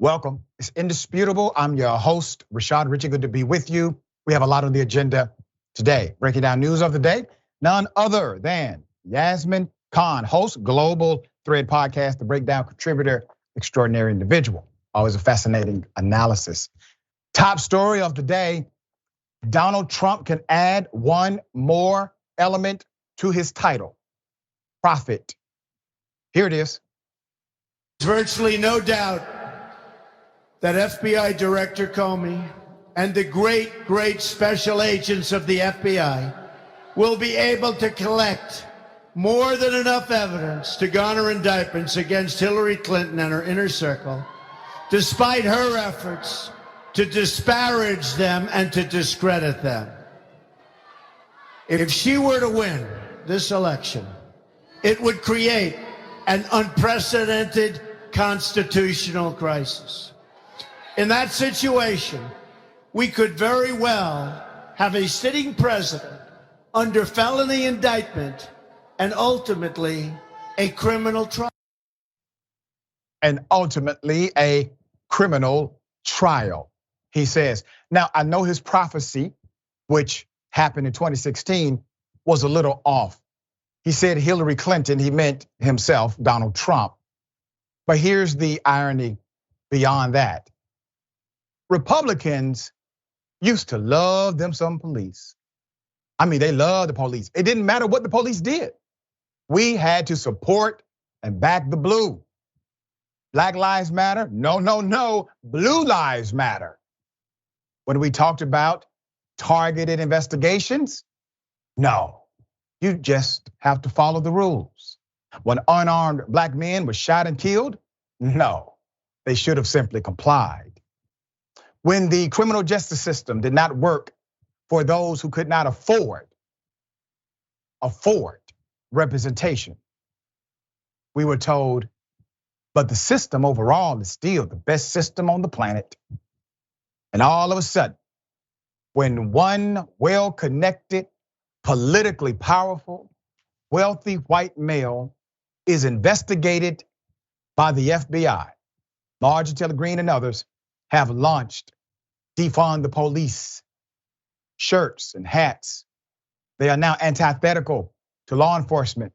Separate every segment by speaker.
Speaker 1: Welcome. It's indisputable. I'm your host, Rashad. Richey, good to be with you. We have a lot on the agenda today. Breaking down news of the day, none other than Yasmin Khan, host, Global Thread Podcast, the breakdown contributor, extraordinary individual. Always a fascinating analysis. Top story of the day, Donald Trump can add one more element to his title, prophet. Here it is.
Speaker 2: There's virtually no doubt that FBI Director Comey and the great special agents of the FBI will be able to collect more than enough evidence to garner indictments against Hillary Clinton and her inner circle, despite her efforts to disparage them and to discredit them. If she were to win this election, it would create an unprecedented constitutional crisis. In that situation, we could very well have a sitting president under felony indictment and ultimately a criminal trial.
Speaker 1: And ultimately a criminal trial, he says. Now, I know his prophecy, which happened in 2016, was a little off. He said Hillary Clinton, he meant himself, Donald Trump. But here's the irony beyond that. Republicans used to love them some police. I mean, they love the police. It didn't matter what the police did. We had to support and back the blue. Black lives matter? No. Blue lives matter. When we talked about targeted investigations, no. You just have to follow the rules. When unarmed black men were shot and killed, no. They should have simply complied. When the criminal justice system did not work for those who could not afford representation, we were told, but the system overall is still the best system on the planet. And all of a sudden, when one well-connected, politically powerful, wealthy white male is investigated by the FBI, Marjorie Taylor Greene and others have launched defund the police shirts and hats. They are now antithetical to law enforcement.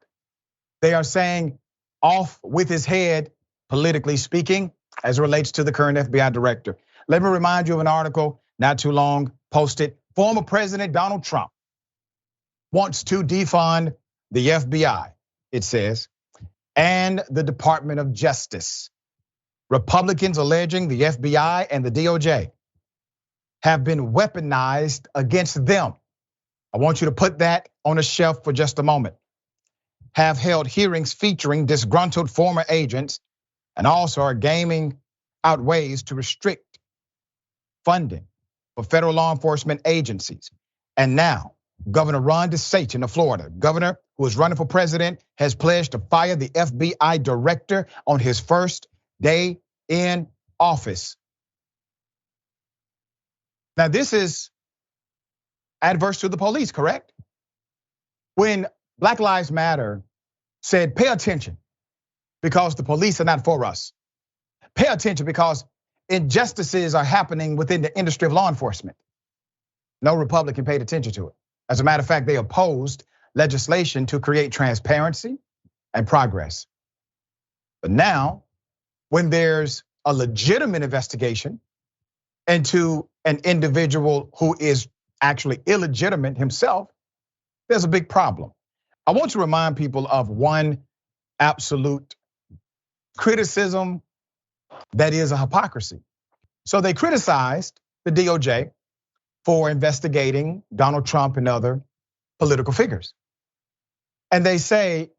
Speaker 1: They are saying off with his head, politically speaking, as it relates to the current FBI director. Let me remind you of an article not too long posted. Former President Donald Trump wants to defund the FBI, it says, and the Department of Justice. Republicans alleging the FBI and the DOJ have been weaponized against them. I want you to put that on a shelf for just a moment. Have held hearings featuring disgruntled former agents and also are gaming out ways to restrict funding for federal law enforcement agencies. And now, Governor Ron DeSantis of Florida, governor who is running for president, has pledged to fire the FBI director on his first day in office. Now, this is adverse to the police, correct? When Black Lives Matter said, pay attention because the police are not for us. Pay attention because injustices are happening within the industry of law enforcement. No Republican paid attention to it. As a matter of fact, they opposed legislation to create transparency and progress. But now, when there's a legitimate investigation into an individual who is actually illegitimate himself, there's a big problem. I want to remind people of one absolute criticism that is a hypocrisy. So they criticized the DOJ for investigating Donald Trump and other political figures. And they say,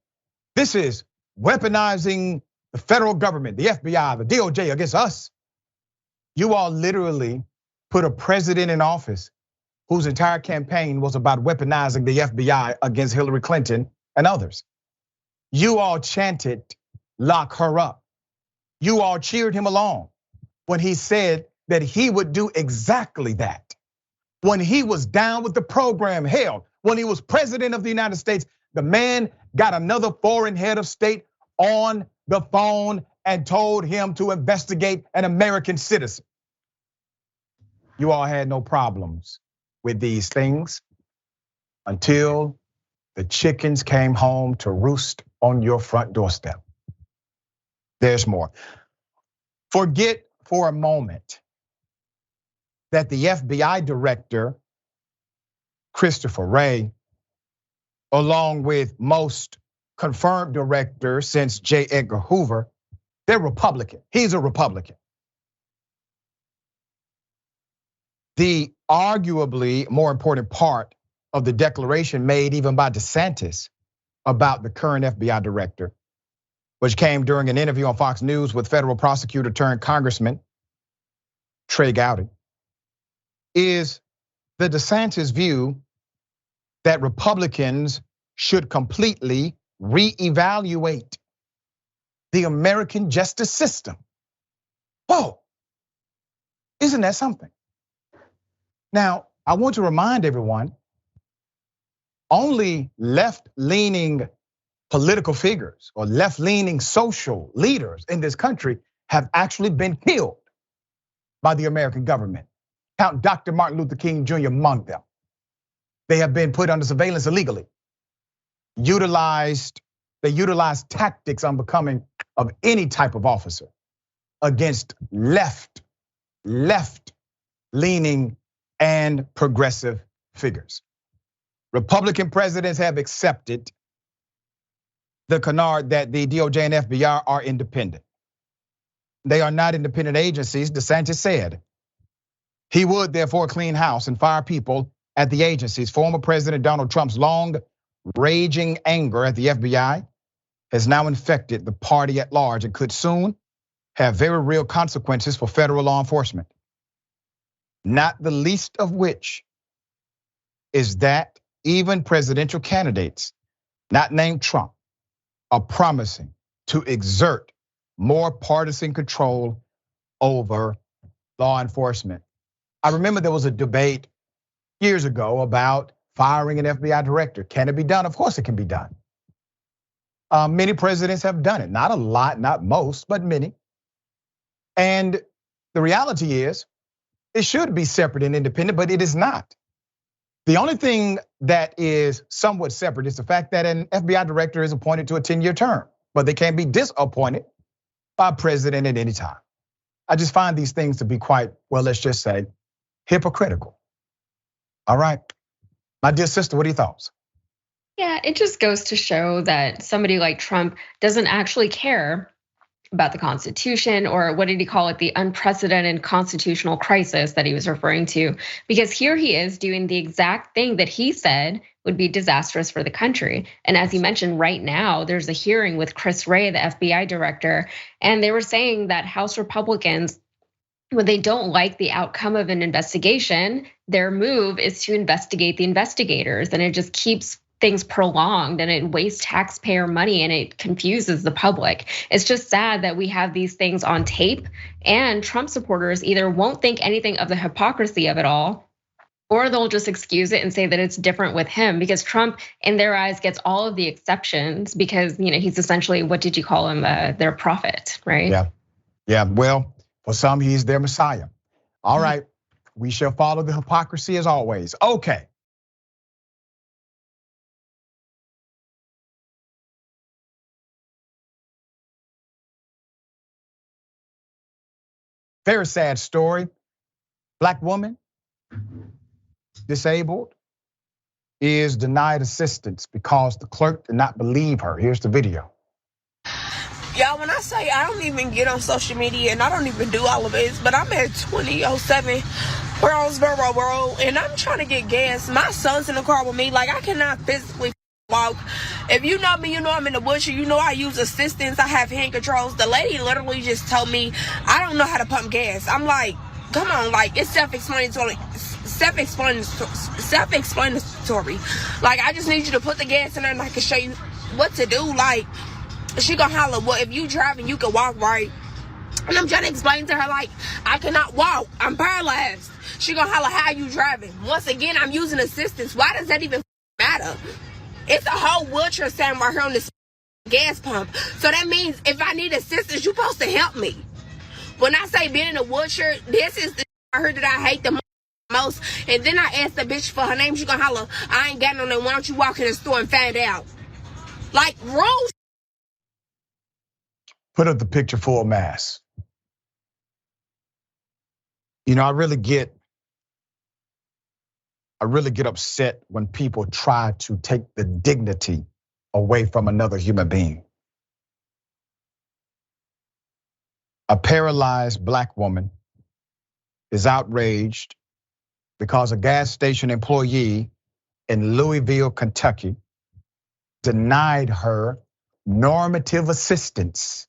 Speaker 1: this is weaponizing the federal government, the FBI, the DOJ against us. You all literally put a president in office whose entire campaign was about weaponizing the FBI against Hillary Clinton and others. You all chanted, lock her up. You all cheered him along when he said that he would do exactly that. When he was down with the program, hell, when he was president of the United States, the man got another foreign head of state on the phone and told him to investigate an American citizen. You all had no problems with these things until the chickens came home to roost on your front doorstep. There's more. Forget for a moment that the FBI director, Christopher Wray, along with most confirmed directors since J. Edgar Hoover, they're Republican. He's a Republican. The arguably more important part of the declaration made even by DeSantis about the current FBI director, which came during an interview on Fox News with federal prosecutor turned Congressman Trey Gowdy, is the DeSantis view that Republicans should completely reevaluate the American justice system. Whoa, isn't that something? Now, I want to remind everyone, only left-leaning political figures or left-leaning social leaders in this country have actually been killed by the American government. Count Dr. Martin Luther King Jr. among them. They have been put under surveillance illegally. They utilized tactics unbecoming of any type of officer against left-leaning and progressive figures. Republican presidents have accepted the canard that the DOJ and FBI are independent. They are not independent agencies, DeSantis said. He would therefore clean house and fire people at the agencies. Former President Donald Trump's long raging anger at the FBI has now infected the party at large and could soon have very real consequences for federal law enforcement. Not the least of which is that even presidential candidates, not named Trump, are promising to exert more partisan control over law enforcement. I remember there was a debate years ago about firing an FBI director. Can it be done? Of course it can be done. Many presidents have done it. Not a lot, not most, but many. And the reality is, it should be separate and independent, but it is not. The only thing that is somewhat separate is the fact that an FBI director is appointed to a 10-year term, but they can be disappointed by a president at any time. I just find these things to be quite, well, let's just say, hypocritical. All right, my dear sister, what are your thoughts?
Speaker 3: Yeah, it just goes to show that somebody like Trump doesn't actually care about the Constitution, or what did he call it, the unprecedented constitutional crisis that he was referring to, because here he is doing the exact thing that he said would be disastrous for the country. And as you mentioned, right now, there's a hearing with Chris Wray, the FBI director, and they were saying that House Republicans, when they don't like the outcome of an investigation, their move is to investigate the investigators, and it just keeps things prolonged and it wastes taxpayer money and it confuses the public. It's just sad that we have these things on tape, and Trump supporters either won't think anything of the hypocrisy of it all, or they'll just excuse it and say that it's different with him, because Trump, in their eyes, gets all of the exceptions because he's essentially, what did you call him, their prophet, right?
Speaker 1: Yeah, well, for some, he's their Messiah. All right, we shall follow the hypocrisy as always. Okay. Very sad story. Black woman, disabled, is denied assistance because the clerk did not believe her. Here's the video.
Speaker 4: Y'all, when I say I don't even get on social media and I don't even do all of this, but I'm at 2007 Brownsboro Road and I'm trying to get gas. My son's in the car with me. Like, I cannot physically walk. If you know me, you know I'm in the bush. You know I use assistance. I have hand controls. The lady literally just told me I don't know how to pump gas. I'm like, come on, like, it's self-explanatory. Like, I just need you to put the gas in there and I can show you what to do. Like, she gonna holler, well, if you driving, you can walk, right? And I'm trying to explain to her, like, I cannot walk. I'm paralyzed. She gonna holler, how you driving? Once again, I'm using assistance. Why does that even matter? It's a whole wheelchair stand right here on this gas pump. So that means if I need assistance, you're supposed to help me. When I say being in a wheelchair, this is the I heard that I hate the most. And then I asked the bitch for her name. She gonna holler, I ain't got no name. Why don't you walk in the store and find out? Like, Rose.
Speaker 1: Put up the picture full mass. You know, I really get upset when people try to take the dignity away from another human being. A paralyzed black woman is outraged because a gas station employee in Louisville, Kentucky, denied her normative assistance.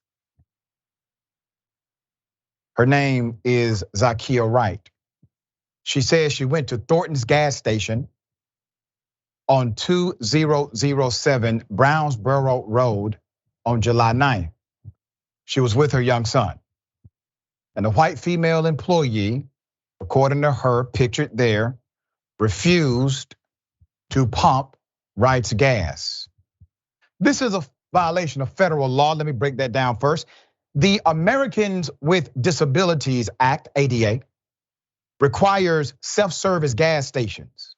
Speaker 1: Her name is Zakia Wright. She says she went to Thornton's gas station on 2007 Brownsboro Road on July 9th. She was with her young son. And the white female employee, according to her, pictured there, refused to pump Wright's gas. This is a violation of federal law. Let me break that down first. The Americans with Disabilities Act, ADA, requires self-service gas stations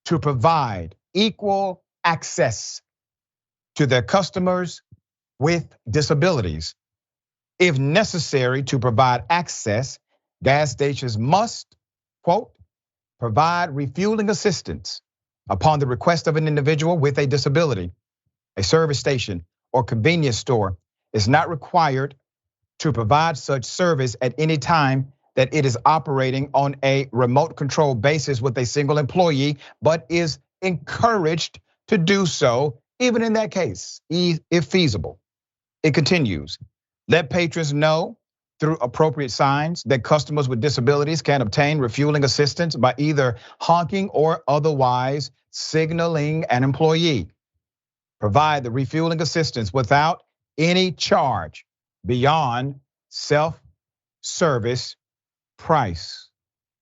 Speaker 1: to provide equal access to their customers with disabilities. If necessary to provide access, gas stations must, quote, provide refueling assistance upon the request of an individual with a disability. A service station or convenience store is not required to provide such service at any time that it is operating on a remote control basis with a single employee, but is encouraged to do so, even in that case, if feasible. It continues, let patrons know through appropriate signs that customers with disabilities can obtain refueling assistance by either honking or otherwise signaling an employee. Provide the refueling assistance without any charge beyond self-service price.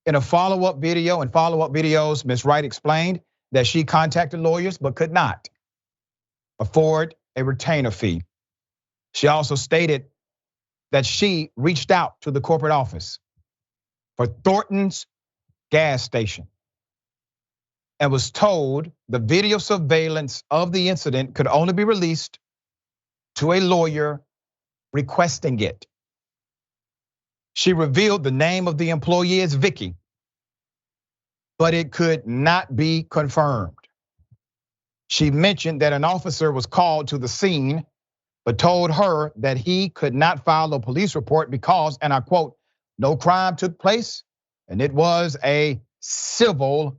Speaker 1: In a follow-up video and follow-up videos, Ms. Wright explained that she contacted lawyers but could not afford a retainer fee. She also stated that she reached out to the corporate office for Thornton's gas station and was told the video surveillance of the incident could only be released to a lawyer requesting it. She revealed the name of the employee as Vicky, but it could not be confirmed. She mentioned that an officer was called to the scene, but told her that he could not file a police report because, and I quote, no crime took place and it was a civil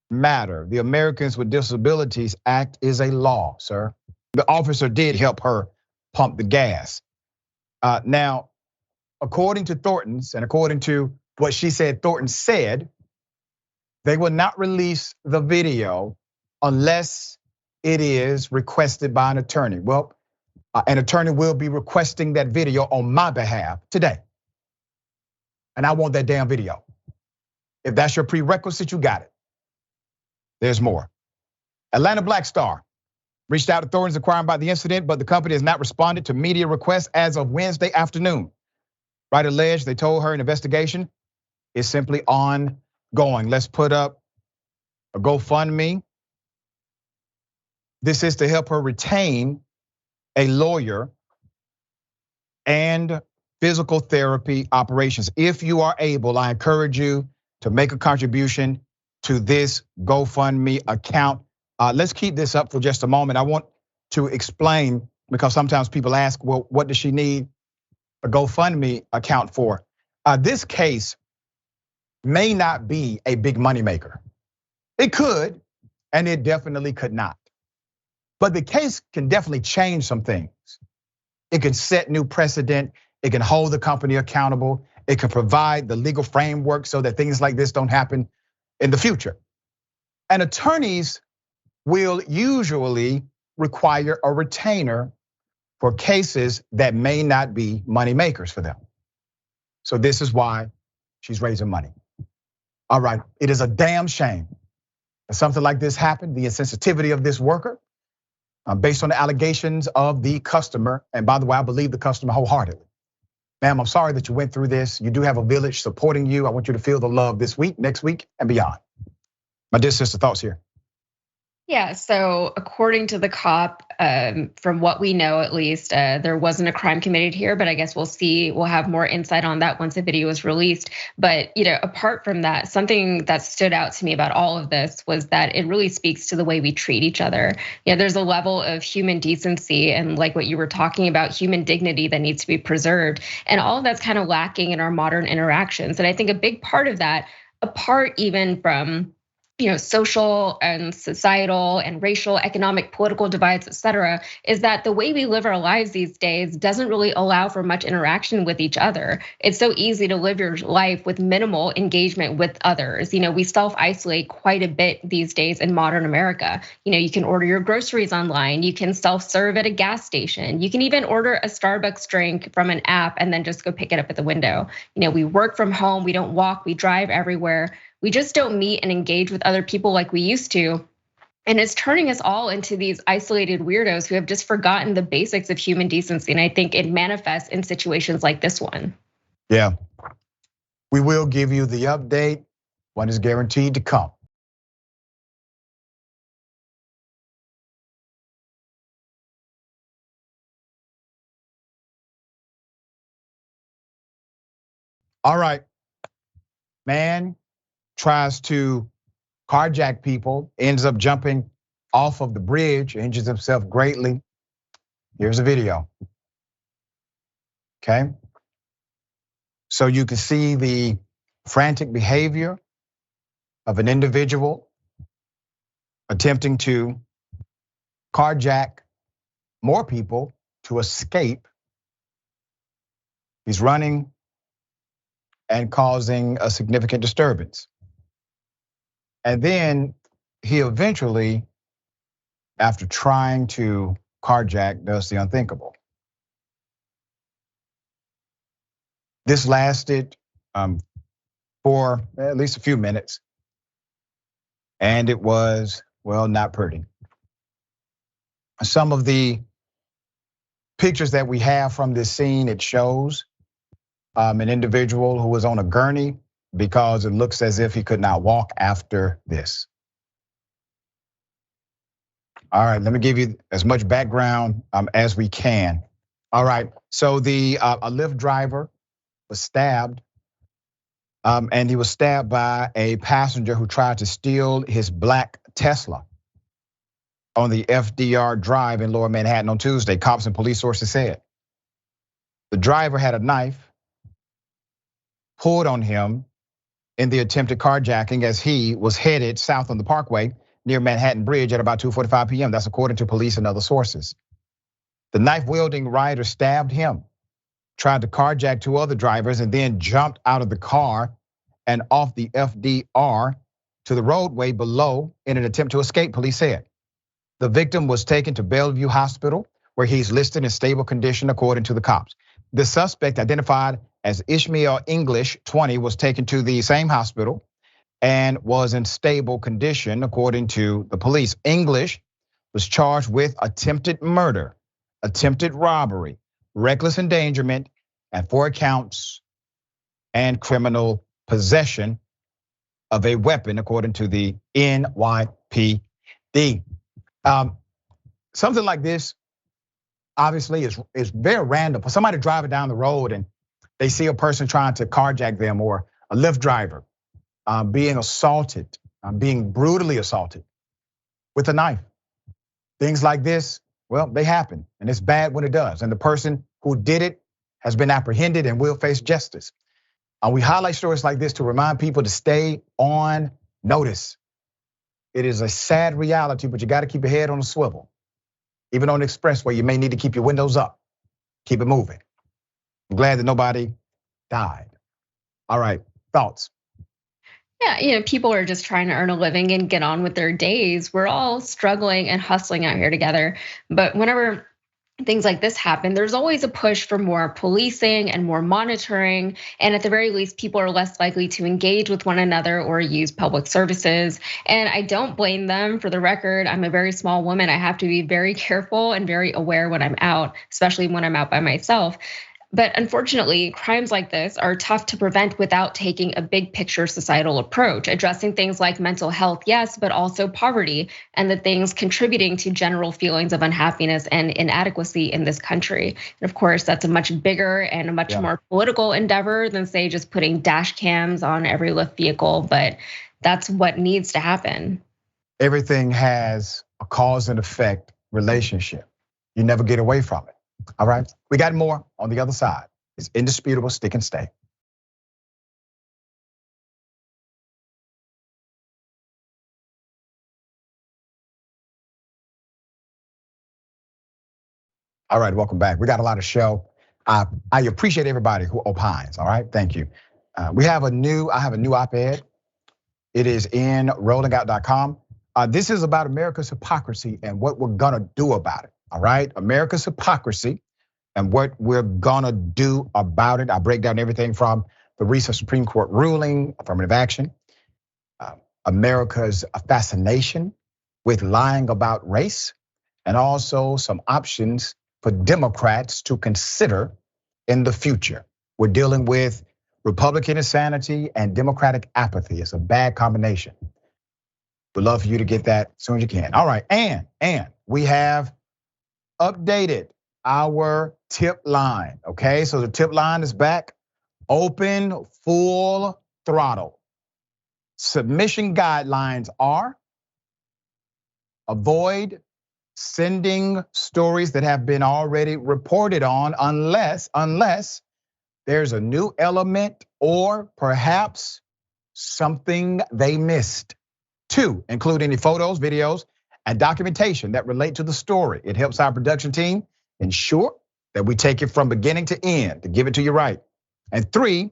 Speaker 1: matter. The Americans with Disabilities Act is a law, sir. The officer did help her pump the gas. Now, according to Thornton's and according to what she said Thornton said, they will not release the video unless it is requested by an attorney. Well, an attorney will be requesting that video on my behalf today. And I want that damn video. If that's your prerequisite, you got it. There's more. Atlanta Black Star reached out to Thornton's inquiring about the incident, but the company has not responded to media requests as of Wednesday afternoon. Wright alleged they told her an investigation is simply ongoing. Let's put up a GoFundMe. This is to help her retain a lawyer and physical therapy operations. If you are able, I encourage you to make a contribution to this GoFundMe account. Let's keep this up for just a moment. I want to explain, because sometimes people ask, well, what does she need a GoFundMe account for? This case may not be a big moneymaker. It could, and it definitely could not. But the case can definitely change some things. It can set new precedent. It can hold the company accountable. It can provide the legal framework so that things like this don't happen in the future. And attorneys will usually require a retainer for cases that may not be money makers for them. So this is why she's raising money. All right, it is a damn shame that something like this happened, the insensitivity of this worker. based on the allegations of the customer. And by the way, I believe the customer wholeheartedly. Ma'am, I'm sorry that you went through this. You do have a village supporting you. I want you to feel the love this week, next week, and beyond. My dear sister, thoughts here?
Speaker 3: Yeah, so according to the cop, from what we know at least, there wasn't a crime committed here, but I guess we'll see. We'll have more insight on that once the video is released. But apart from that, something that stood out to me about all of this was that it really speaks to the way we treat each other. There's a level of human decency and, like what you were talking about, human dignity that needs to be preserved. And all of that's kind of lacking in our modern interactions. And I think a big part of that, apart even from social and societal and racial, economic, political divides, et cetera, is that the way we live our lives these days doesn't really allow for much interaction with each other. It's so easy to live your life with minimal engagement with others. We self-isolate quite a bit these days in modern America. You can order your groceries online. You can self-serve at a gas station. You can even order a Starbucks drink from an app and then just go pick it up at the window. We work from home. We don't walk. We drive everywhere. We just don't meet and engage with other people like we used to. And it's turning us all into these isolated weirdos who have just forgotten the basics of human decency. And I think it manifests in situations like this one.
Speaker 1: Yeah, we will give you the update when it's guaranteed to come. All right, man tries to carjack people, ends up jumping off of the bridge, injures himself greatly. Here's a video. Okay. So you can see the frantic behavior of an individual attempting to carjack more people to escape. He's running and causing a significant disturbance. And then he eventually, after trying to carjack, does the unthinkable. This lasted for at least a few minutes. And it was, well, not pretty. Some of the pictures that we have from this scene, it shows an individual who was on a gurney because it looks as if he could not walk after this. All right, let me give you as much background as we can. All right, so a Lyft driver was stabbed, and he was stabbed by a passenger who tried to steal his black Tesla on the FDR Drive in Lower Manhattan on Tuesday, cops and police sources said. The driver had a knife pulled on him in the attempted carjacking as he was headed south on the Parkway near Manhattan Bridge at about 2:45 p.m. That's according to police and other sources. The knife-wielding rider stabbed him, tried to carjack two other drivers, and then jumped out of the car and off the FDR to the roadway below in an attempt to escape, police said. The victim was taken to Bellevue Hospital, where he's listed in stable condition according to the cops. The suspect, identified as Ishmael English, 20, was taken to the same hospital and was in stable condition according to the police. English was charged with attempted murder, attempted robbery, reckless endangerment, and 4 counts and criminal possession of a weapon according to the NYPD. Something like this obviously is very random. For somebody driving down the road and they see a person trying to carjack them, or a Lyft driver being assaulted, being brutally assaulted with a knife. Things like this, well, they happen, and it's bad when it does. And the person who did it has been apprehended and will face justice. We highlight stories like this to remind people to stay on notice. It is a sad reality, but you got to keep your head on a swivel. Even on the expressway, you may need to keep your windows up. Keep it moving. I'm glad that nobody died. All right, thoughts?
Speaker 3: Yeah, people are just trying to earn a living and get on with their days. We're all struggling and hustling out here together. But whenever things like this happen, there's always a push for more policing and more monitoring. And at the very least, people are less likely to engage with one another or use public services. And I don't blame them. For the record, I'm a very small woman. I have to be very careful and very aware when I'm out, especially when I'm out by myself. But unfortunately, crimes like this are tough to prevent without taking a big picture societal approach, addressing things like mental health, yes, but also poverty and the things contributing to general feelings of unhappiness and inadequacy in this country. And of course, that's a much bigger and a much more political endeavor than, say, just putting dash cams on every Lyft vehicle, but that's what needs to happen.
Speaker 1: Everything has a cause and effect relationship. You never get away from it. All right, we got more on the other side. It's indisputable, stick and stay. All right, welcome back. We got a lot of show. I appreciate everybody who opines. All right, thank you. I have a new op-ed. It is in rollingout.com. This is about America's hypocrisy and what we're gonna do about it. All right, America's hypocrisy and what we're gonna do about it. I break down everything from the recent Supreme Court ruling, affirmative action, America's fascination with lying about race, and also some options for Democrats to consider in the future. We're dealing with Republican insanity and Democratic apathy. It's a bad combination. We'd love for you to get that as soon as you can. All right, and we have updated our tip line, okay? So the tip line is back, open, full throttle. Submission guidelines are avoid sending stories that have been already reported on unless there's a new element or perhaps something they missed. 2, include any photos, videos, and documentation that relate to the story. It helps our production team ensure that we take it from beginning to end to give it to you right. And 3,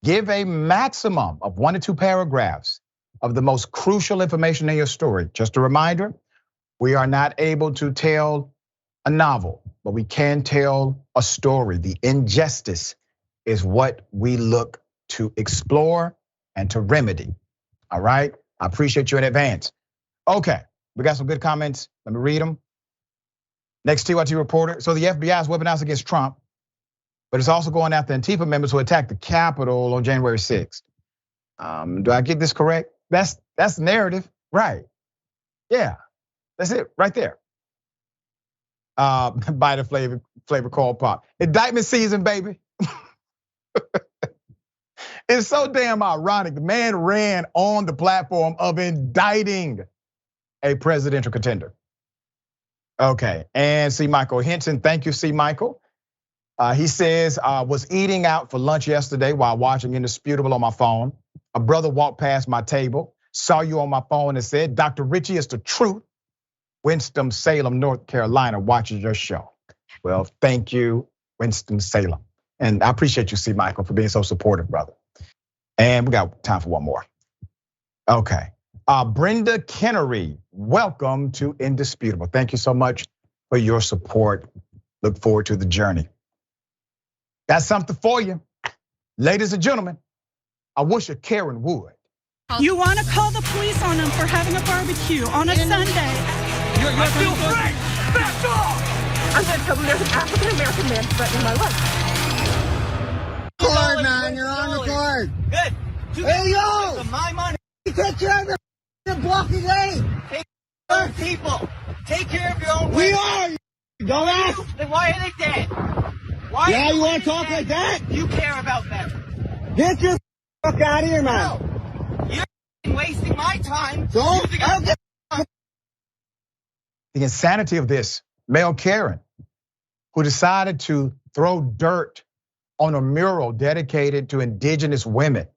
Speaker 1: give a maximum of 1 to 2 paragraphs of the most crucial information in your story. Just a reminder, we are not able to tell a novel, but we can tell a story. The injustice is what we look to explore and to remedy. All right, I appreciate you in advance. Okay, we got some good comments. Let me read them. Next TYT reporter. So the FBI is weaponized against Trump, but it's also going after Antifa members who attacked the Capitol on January 6th. Do I get this correct? That's the narrative, right? Yeah, that's it right there. By the flavor called pop. Indictment season, baby. It's so damn ironic. The man ran on the platform of indicting a presidential contender. Okay, and C. Michael Henson, thank you, C. Michael. He says, was eating out for lunch yesterday while watching Indisputable on my phone. A brother walked past my table, saw you on my phone and said, Dr. Richey is the truth. Winston-Salem, North Carolina watches your show. Well, thank you, Winston-Salem. And I appreciate you, C. Michael, for being so supportive, brother. And we got time for one more. Okay. Brenda Kennery, welcome to Indisputable. Thank you so much for your support. Look forward to the journey. That's something for you. Ladies and gentlemen, I wish a Karen would.
Speaker 5: You want to call the police on them for having a barbecue on a Sunday.
Speaker 6: You're still free! Back off!
Speaker 4: I'm gonna tell them there's an African-American man threatening my life.
Speaker 7: Court, man, you're on the court.
Speaker 6: Good.
Speaker 7: Hey, yo!
Speaker 6: My money.
Speaker 7: Take care of the blocking lane.
Speaker 6: Take care of people. Take care of your own
Speaker 7: We
Speaker 6: way.
Speaker 7: are, you dumbass.
Speaker 6: Then why are they dead? Why
Speaker 7: Yeah,
Speaker 6: are
Speaker 7: you want to
Speaker 6: dead?
Speaker 7: talk like that?
Speaker 6: You care about them.
Speaker 7: Get your fuck out of here, man.
Speaker 6: No. You're wasting my time.
Speaker 7: Don't.
Speaker 6: using a-
Speaker 1: The insanity of this, Mel Karen, who decided to throw dirt on a mural dedicated to indigenous women.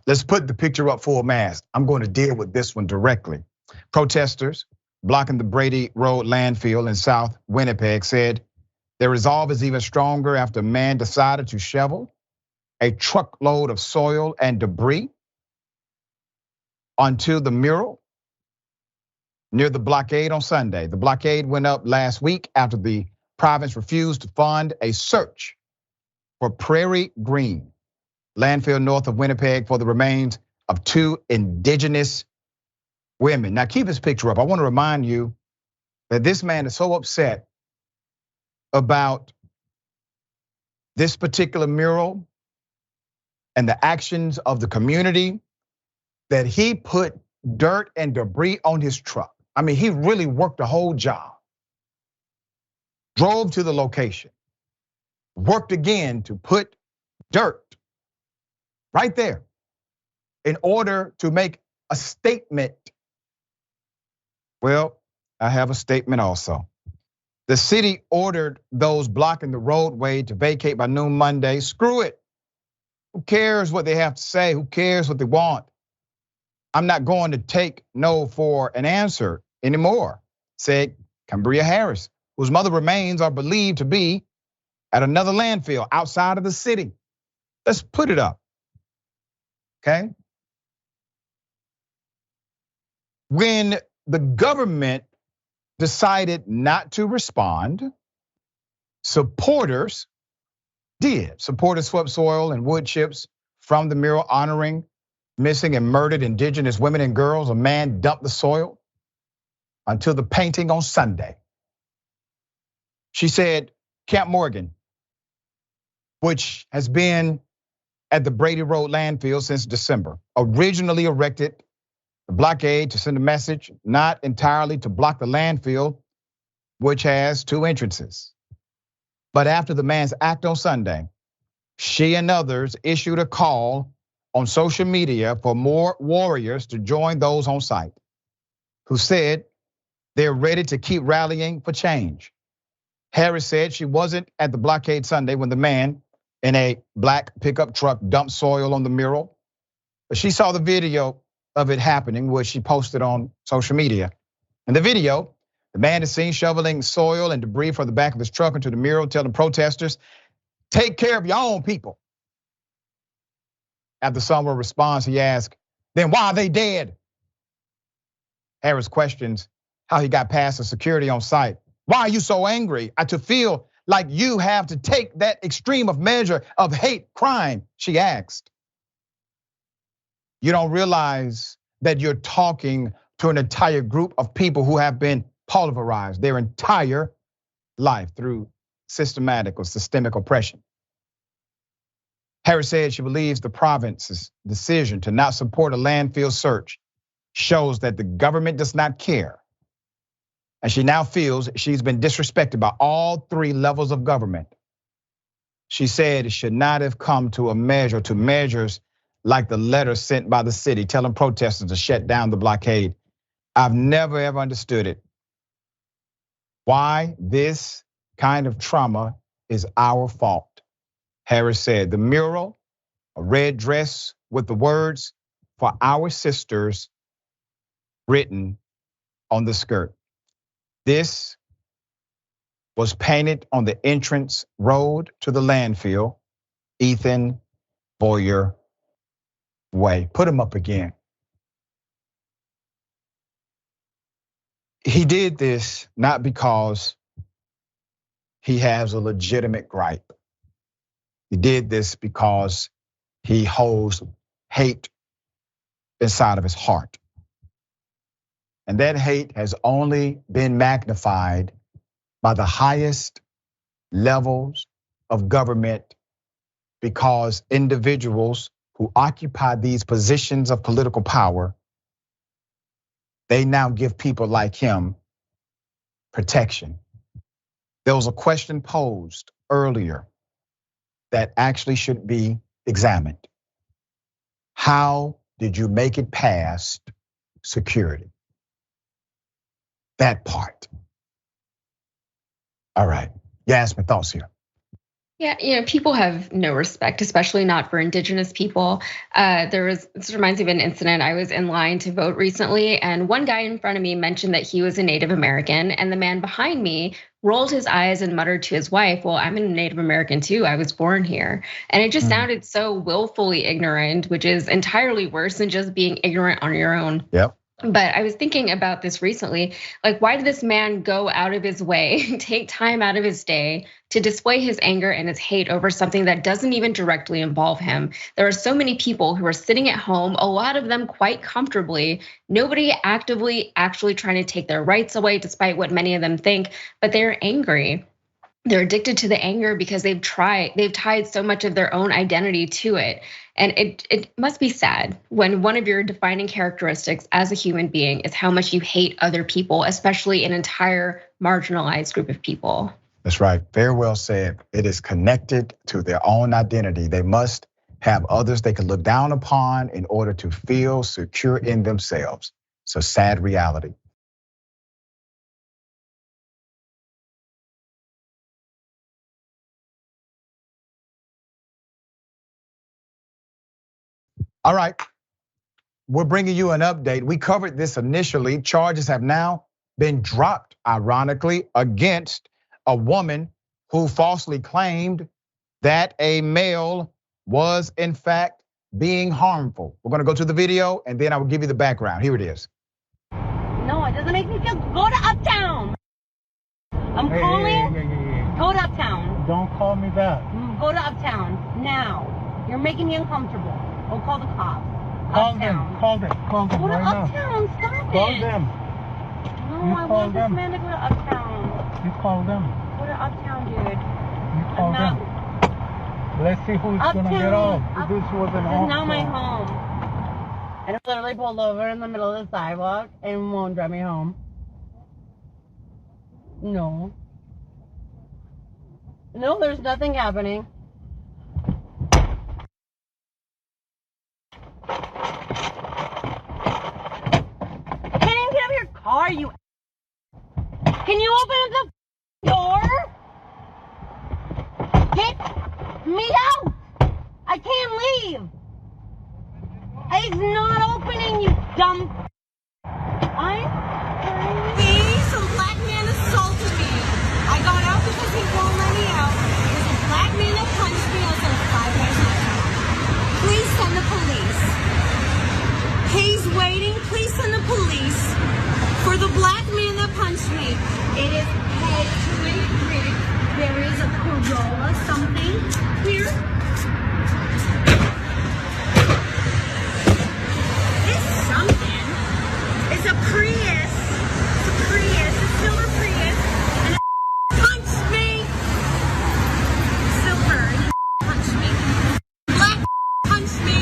Speaker 1: Let's put the picture up full mast. I'm going to deal with this one directly. Protesters blocking the Brady Road landfill in South Winnipeg said their resolve is even stronger after a man decided to shovel a truckload of soil and debris onto the mural near the blockade on Sunday. The blockade went up last week after the province refused to fund a search for Prairie Green, landfill north of Winnipeg, for the remains of 2 indigenous women. Now keep this picture up. I want to remind you that this man is so upset about this particular mural and the actions of the community that he put dirt and debris on his truck. I mean, he really worked the whole job. Drove to the location, worked again to put dirt right there in order to make a statement. Well, I have a statement also. The city ordered those blocking the roadway to vacate by noon Monday. Screw it. Who cares what they have to say? Who cares what they want? I'm not going to take no for an answer anymore, said Cambria Harris, whose mother remains are believed to be at another landfill outside of the city. Let's put it up, okay? When the government decided not to respond, supporters did. Supporters swept soil and wood chips from the mural honoring missing and murdered indigenous women and girls. A man dumped the soil until the painting on Sunday. She said Camp Morgan, which has been at the Brady Road landfill since December, originally erected the blockade to send a message, not entirely to block the landfill, which has 2 entrances. But after the man's act on Sunday, she and others issued a call on social media for more warriors to join those on site, who said they're ready to keep rallying for change. Harris said she wasn't at the blockade Sunday when the man in a black pickup truck dumped soil on the mural, but she saw the video of it happening, which she posted on social media. In the video, the man is seen shoveling soil and debris from the back of his truck into the mural, telling protesters, take care of your own people. After someone responds, he asks, then why are they dead? Harris questions how he got past the security on site. Why are you so angry? To feel like you have to take that extreme of measure of hate crime, she asked. You don't realize that you're talking to an entire group of people who have been pulverized their entire life through systematic or systemic oppression. Harris said she believes the province's decision to not support a landfill search shows that the government does not care. And she now feels she's been disrespected by all 3 levels of government. She said it should not have come to measures like the letter sent by the city telling protesters to shut down the blockade. I've never ever understood it. Why this kind of trauma is our fault. Harris said the mural, a red dress with the words for our sisters written on the skirt. This was painted on the entrance road to the landfill, Ethan Boyer Way. Put him up again. He did this not because he has a legitimate gripe. He did this because he holds hate inside of his heart. And that hate has only been magnified by the highest levels of government, because individuals who occupy these positions of political power, they now give people like him protection. There was a question posed earlier that actually should be examined. How did you make it past security? That part. All right, Yasmin, thoughts here.
Speaker 3: Yeah, people have no respect, especially not for indigenous people. This reminds me of an incident. I was in line to vote recently, and one guy in front of me mentioned that he was a Native American, and the man behind me rolled his eyes and muttered to his wife, well, I'm a Native American too, I was born here. And it just sounded so willfully ignorant, which is entirely worse than just being ignorant on your own.
Speaker 1: Yep.
Speaker 3: But I was thinking about this recently, like why did this man go out of his way, take time out of his day to display his anger and his hate over something that doesn't even directly involve him? There are so many people who are sitting at home, a lot of them quite comfortably, nobody actively actually trying to take their rights away despite what many of them think, but they're angry. They're addicted to the anger because they've tied so much of their own identity to it. And it must be sad when one of your defining characteristics as a human being is how much you hate other people, especially an entire marginalized group of people.
Speaker 1: That's right, very well said. It is connected to their own identity. They must have others they can look down upon in order to feel secure in themselves. It's a sad reality. All right, we're bringing you an update. We covered this initially. Charges have now been dropped, ironically, against a woman who falsely claimed that a male was in fact being harmful. We're gonna go to the video and then I will give you the background. Here it is.
Speaker 8: No, it doesn't make me feel, go to Uptown. I'm calling, go to Uptown.
Speaker 9: Don't call me back.
Speaker 8: Go to Uptown, now. You're making me uncomfortable. Go call the cops.
Speaker 9: Call
Speaker 8: Uptown.
Speaker 9: them
Speaker 8: Go to
Speaker 9: right now.
Speaker 8: Uptown, stop
Speaker 9: Call
Speaker 8: it.
Speaker 9: them.
Speaker 8: No,
Speaker 9: You
Speaker 8: I
Speaker 9: call
Speaker 8: want
Speaker 9: them.
Speaker 8: this man to go to Uptown.
Speaker 9: You call them.
Speaker 8: Go to Uptown, dude.
Speaker 9: You call them. Let's see who's gonna get off. This wasn't
Speaker 8: This
Speaker 9: off.
Speaker 8: is not my home. And I literally pulled over in the middle of the sidewalk and won't drive me home. No. No, there's nothing happening. Can't even get out of your car, you. Can you open up the door? Get me out! I can't leave! It's not opening, you dumb. I'm crazy. Some black man assaulted me. I got out because he won't let me out. There's a black man that punched me outside 5 minutes of my house. Please send the police. He's waiting. Please send the police for the black man that punched me. It is head to it. There is a Corolla something here. It's a Prius. It's a Prius. A silver Prius. And it punched me. Silver. And it punched me. Black punched me.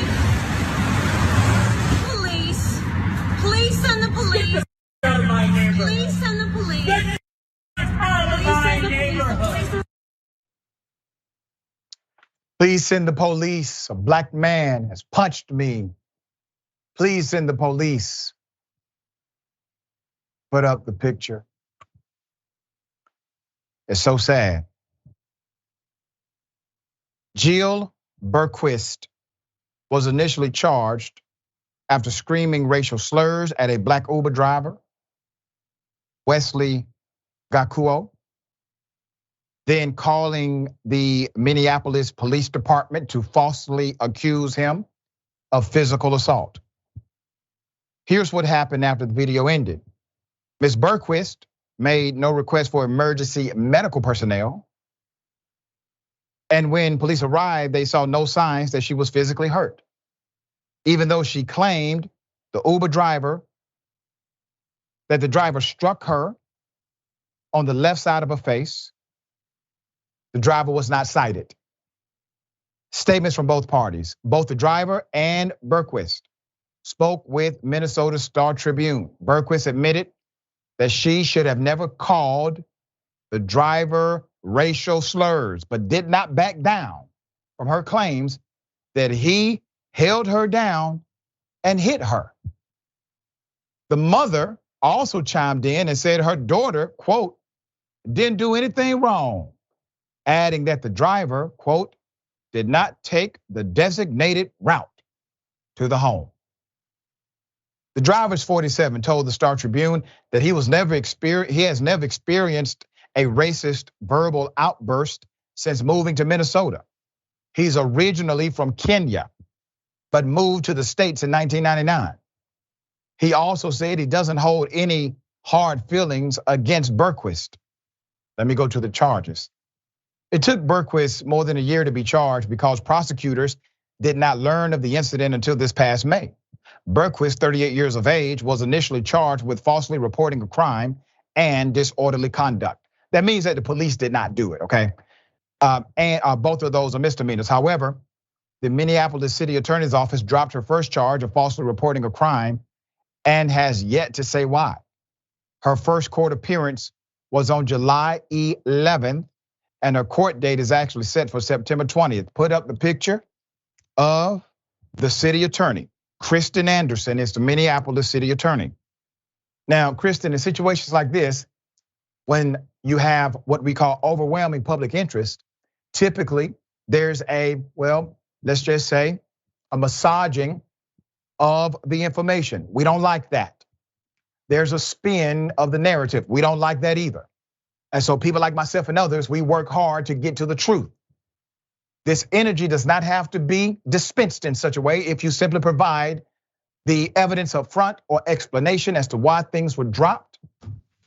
Speaker 8: Police. Please send the police.
Speaker 6: Out of my neighborhood.
Speaker 8: Please send the police.
Speaker 6: Get out of my neighborhood.
Speaker 1: Please send the police. A black man has punched me. Please send the police. Put up the picture. It's so sad. Jill Berquist was initially charged after screaming racial slurs at a black Uber driver, Wesley Gakuo, then calling the Minneapolis Police Department to falsely accuse him of physical assault. Here's what happened after the video ended. Ms. Berquist made no request for emergency medical personnel. And when police arrived, they saw no signs that she was physically hurt. Even though she claimed the Uber driver, that the driver struck her on the left side of her face, the driver was not cited. Statements from both parties, both the driver and Berquist, spoke with Minnesota Star Tribune. Berquist admitted that she should have never called the driver racial slurs, but did not back down from her claims that he held her down and hit her. The mother also chimed in and said her daughter, quote, didn't do anything wrong, adding that the driver, quote, did not take the designated route to the home. The driver's 47 told the Star Tribune that he has never experienced a racist verbal outburst since moving to Minnesota. He's originally from Kenya, but moved to the States in 1999. He also said he doesn't hold any hard feelings against Berquist. Let me go to the charges. It took Berquist more than a year to be charged because prosecutors did not learn of the incident until this past May. Berquist, 38 years of age, was initially charged with falsely reporting a crime and disorderly conduct. That means that the police did not do it, okay? And both of those are misdemeanors. However, the Minneapolis City Attorney's Office dropped her first charge of falsely reporting a crime and has yet to say why. Her first court appearance was on July 11th, and her court date is actually set for September 20th. Put up the picture of the city attorney. Kristen Anderson is the Minneapolis city attorney. Now, Kristen, in situations like this, when you have what we call overwhelming public interest, typically there's let's just say a massaging of the information. We don't like that. There's a spin of the narrative. We don't like that either. And so people like myself and others, we work hard to get to the truth. This energy does not have to be dispensed in such a way if you simply provide the evidence up front or explanation as to why things were dropped.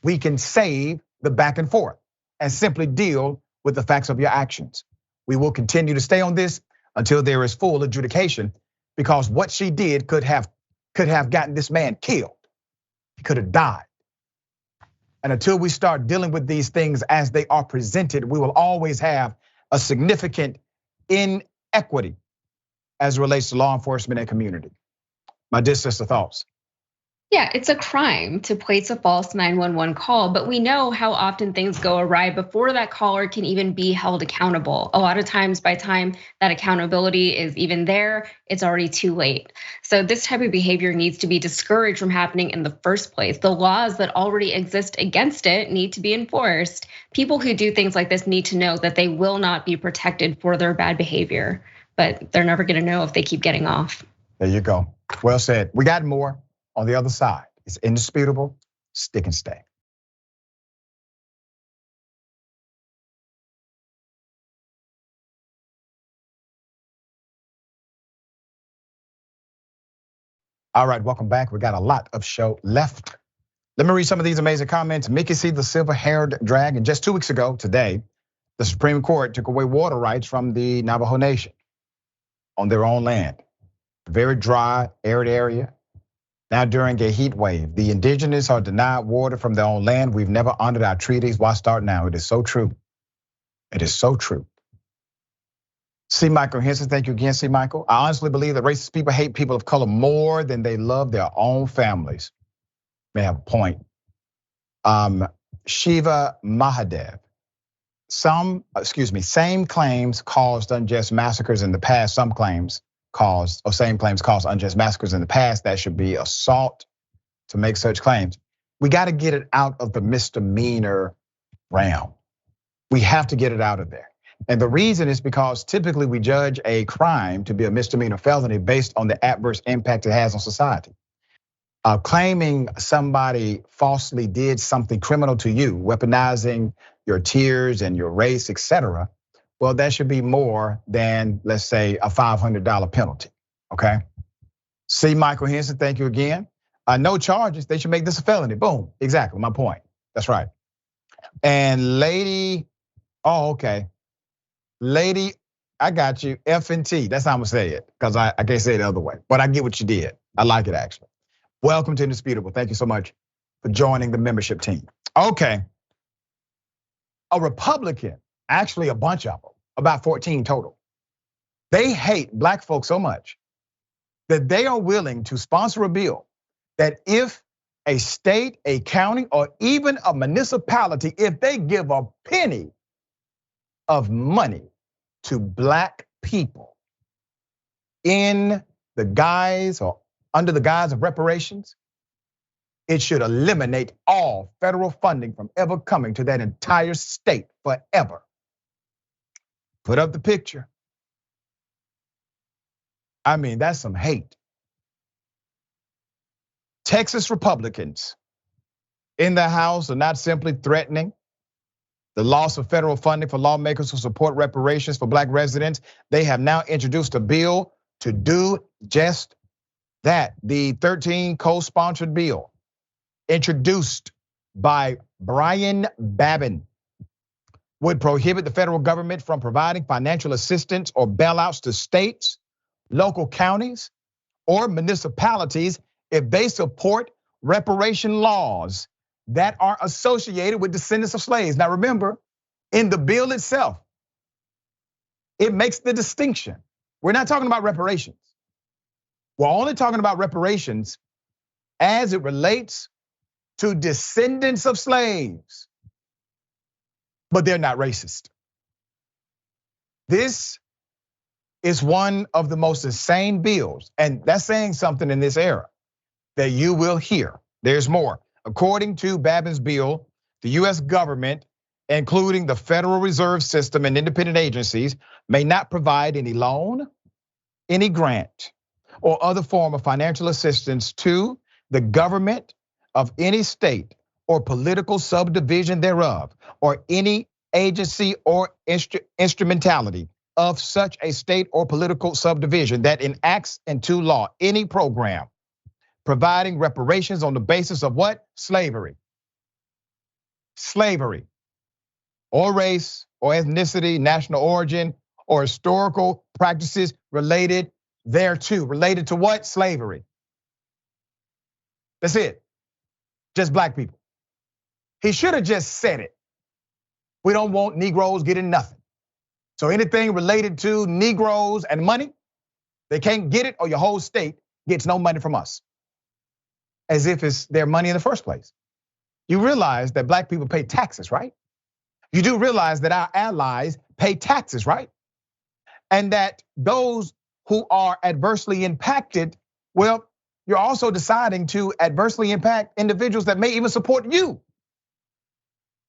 Speaker 1: We can save the back and forth and simply deal with the facts of your actions. We will continue to stay on this until there is full adjudication, because what she did could have gotten this man killed. He could have died. And until we start dealing with these things as they are presented, we will always have a significant inequity as it relates to law enforcement and community. My dear sister, thoughts?
Speaker 3: Yeah, it's a crime to place a false 911 call, but we know how often things go awry before that caller can even be held accountable. A lot of times, by the time that accountability is even there, it's already too late. So this type of behavior needs to be discouraged from happening in the first place. The laws that already exist against it need to be enforced. People who do things like this need to know that they will not be protected for their bad behavior, but they're never gonna know if they keep getting off.
Speaker 1: There you go. Well said. We got more on the other side. It's indisputable, stick and stay. All right, welcome back. We got a lot of show left. Let me read some of these amazing comments. Mickey C, the silver-haired dragon. Just 2 weeks ago today, the Supreme Court took away water rights from the Navajo Nation on their own land. Very dry, arid area. Now during a heat wave, the indigenous are denied water from their own land. We've never honored our treaties. Why start now? It is so true. It is so true. C. Michael Henson, thank you again, C. Michael. I honestly believe that racist people hate people of color more than they love their own families. May have a point. Shiva Mahadev. Same claims caused unjust massacres in the past. Same claims caused unjust massacres in the past. That should be assault to make such claims. We got to get it out of the misdemeanor realm. We have to get it out of there. And the reason is because typically we judge a crime to be a misdemeanor felony based on the adverse impact it has on society. Claiming somebody falsely did something criminal to you, weaponizing your tears and your race, etc. Well, that should be more than, let's say, a $500 penalty, okay? C. Michael Henson, thank you again. No charges, they should make this a felony. Boom, exactly, my point. That's right. And Lady, okay. Lady, I got you, F&T, that's how I'm gonna say it, because I can't say it the other way, but I get what you did. I like it actually. Welcome to Indisputable, thank you so much for joining the membership team. Okay, a Republican, actually a bunch of them, about 14 total. They hate black folks so much that they are willing to sponsor a bill that if a state, a county, or even a municipality, if they give a penny of money to black people in the guise or under the guise of reparations, it should eliminate all federal funding from ever coming to that entire state forever. Put up the picture. I mean, that's some hate. Texas Republicans in the House are not simply threatening the loss of federal funding for lawmakers who support reparations for black residents. They have now introduced a bill to do just that the 13 co-sponsored bill introduced by Brian Babin would prohibit the federal government from providing financial assistance or bailouts to states, local counties, or municipalities if they support reparation laws that are associated with descendants of slaves. Now remember, in the bill itself, it makes the distinction. We're not talking about reparations. We're only talking about reparations as it relates to descendants of slaves, but they're not racist. This is one of the most insane bills, and that's saying something in this era that you will hear. There's more. According to Babin's bill, the US government, including the Federal Reserve System and independent agencies, may not provide any loan, any grant, or other form of financial assistance to the government of any state or political subdivision thereof, or any agency or instrumentality of such a state or political subdivision that enacts into law any program providing reparations on the basis of what? Slavery. Slavery, or race, or ethnicity, national origin, or historical practices related thereto. Related to what? Slavery. That's it. Just black people. He should have just said it. We don't want Negroes getting nothing. So anything related to Negroes and money, they can't get it, or your whole state gets no money from us. As if it's their money in the first place. You realize that black people pay taxes, right? You do realize that our allies pay taxes, right? And that those who are adversely impacted, well, you're also deciding to adversely impact individuals that may even support you.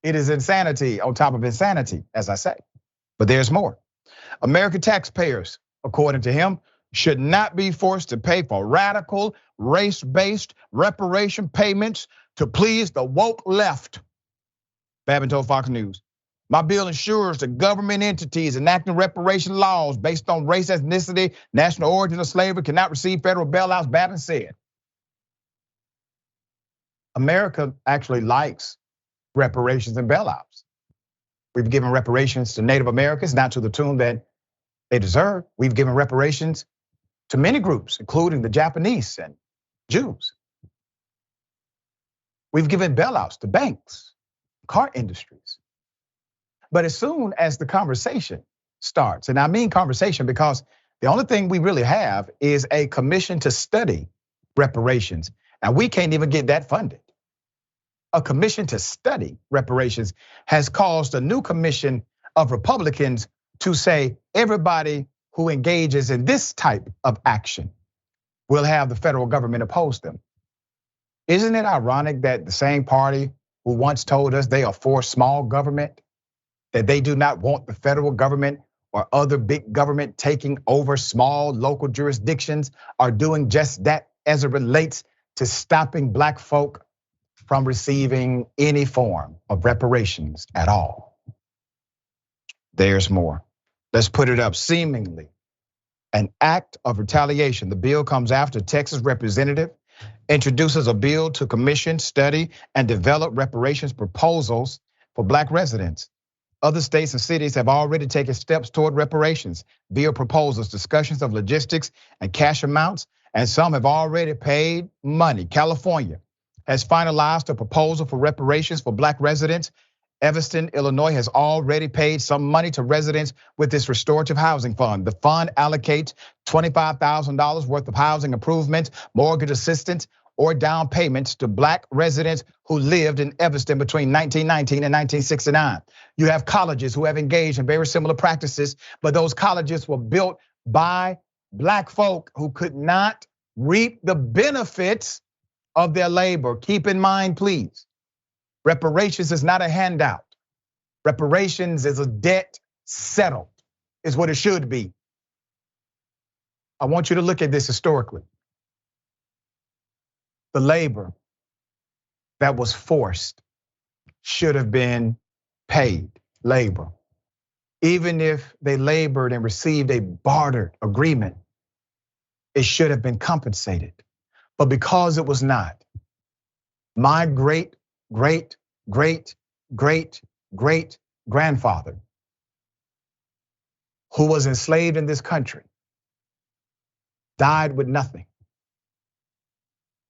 Speaker 1: It is insanity on top of insanity, as I say. But there's more. American taxpayers, according to him, should not be forced to pay for radical, race-based reparation payments to please the woke left. Babin told Fox News, my bill ensures that government entities enacting reparation laws based on race, ethnicity, national origin, or slavery cannot receive federal bailouts, Babin said. America actually likes reparations and bailouts. We've given reparations to Native Americans, not to the tune that they deserve. We've given reparations to many groups, including the Japanese and Jews. We've given bailouts to banks, car industries. But as soon as the conversation starts, and I mean conversation because the only thing we really have is a commission to study reparations, and we can't even get that funded. A commission to study reparations has caused a new commission of Republicans to say everybody who engages in this type of action will have the federal government oppose them. Isn't it ironic that the same party who once told us they are for small government, that they do not want the federal government or other big government taking over small local jurisdictions, are doing just that as it relates to stopping black folk from receiving any form of reparations at all? There's more. Let's put it up. Seemingly an act of retaliation. The bill comes after Texas representative introduces a bill to commission, study, and develop reparations proposals for black residents. Other states and cities have already taken steps toward reparations, bill proposals, discussions of logistics and cash amounts, and some have already paid money. California has finalized a proposal for reparations for black residents. Evanston, Illinois has already paid some money to residents with this restorative housing fund. The fund allocates $25,000 worth of housing improvements, mortgage assistance, or down payments to black residents who lived in Evanston between 1919 and 1969. You have colleges who have engaged in very similar practices, but those colleges were built by black folk who could not reap the benefits of their labor. Keep in mind, please, reparations is not a handout. Reparations is a debt settled, is what it should be. I want you to look at this historically. The labor that was forced should have been paid labor. Even if they labored and received a bartered agreement, it should have been compensated. But because it was not, my great, great, great, great, great grandfather, who was enslaved in this country, died with nothing.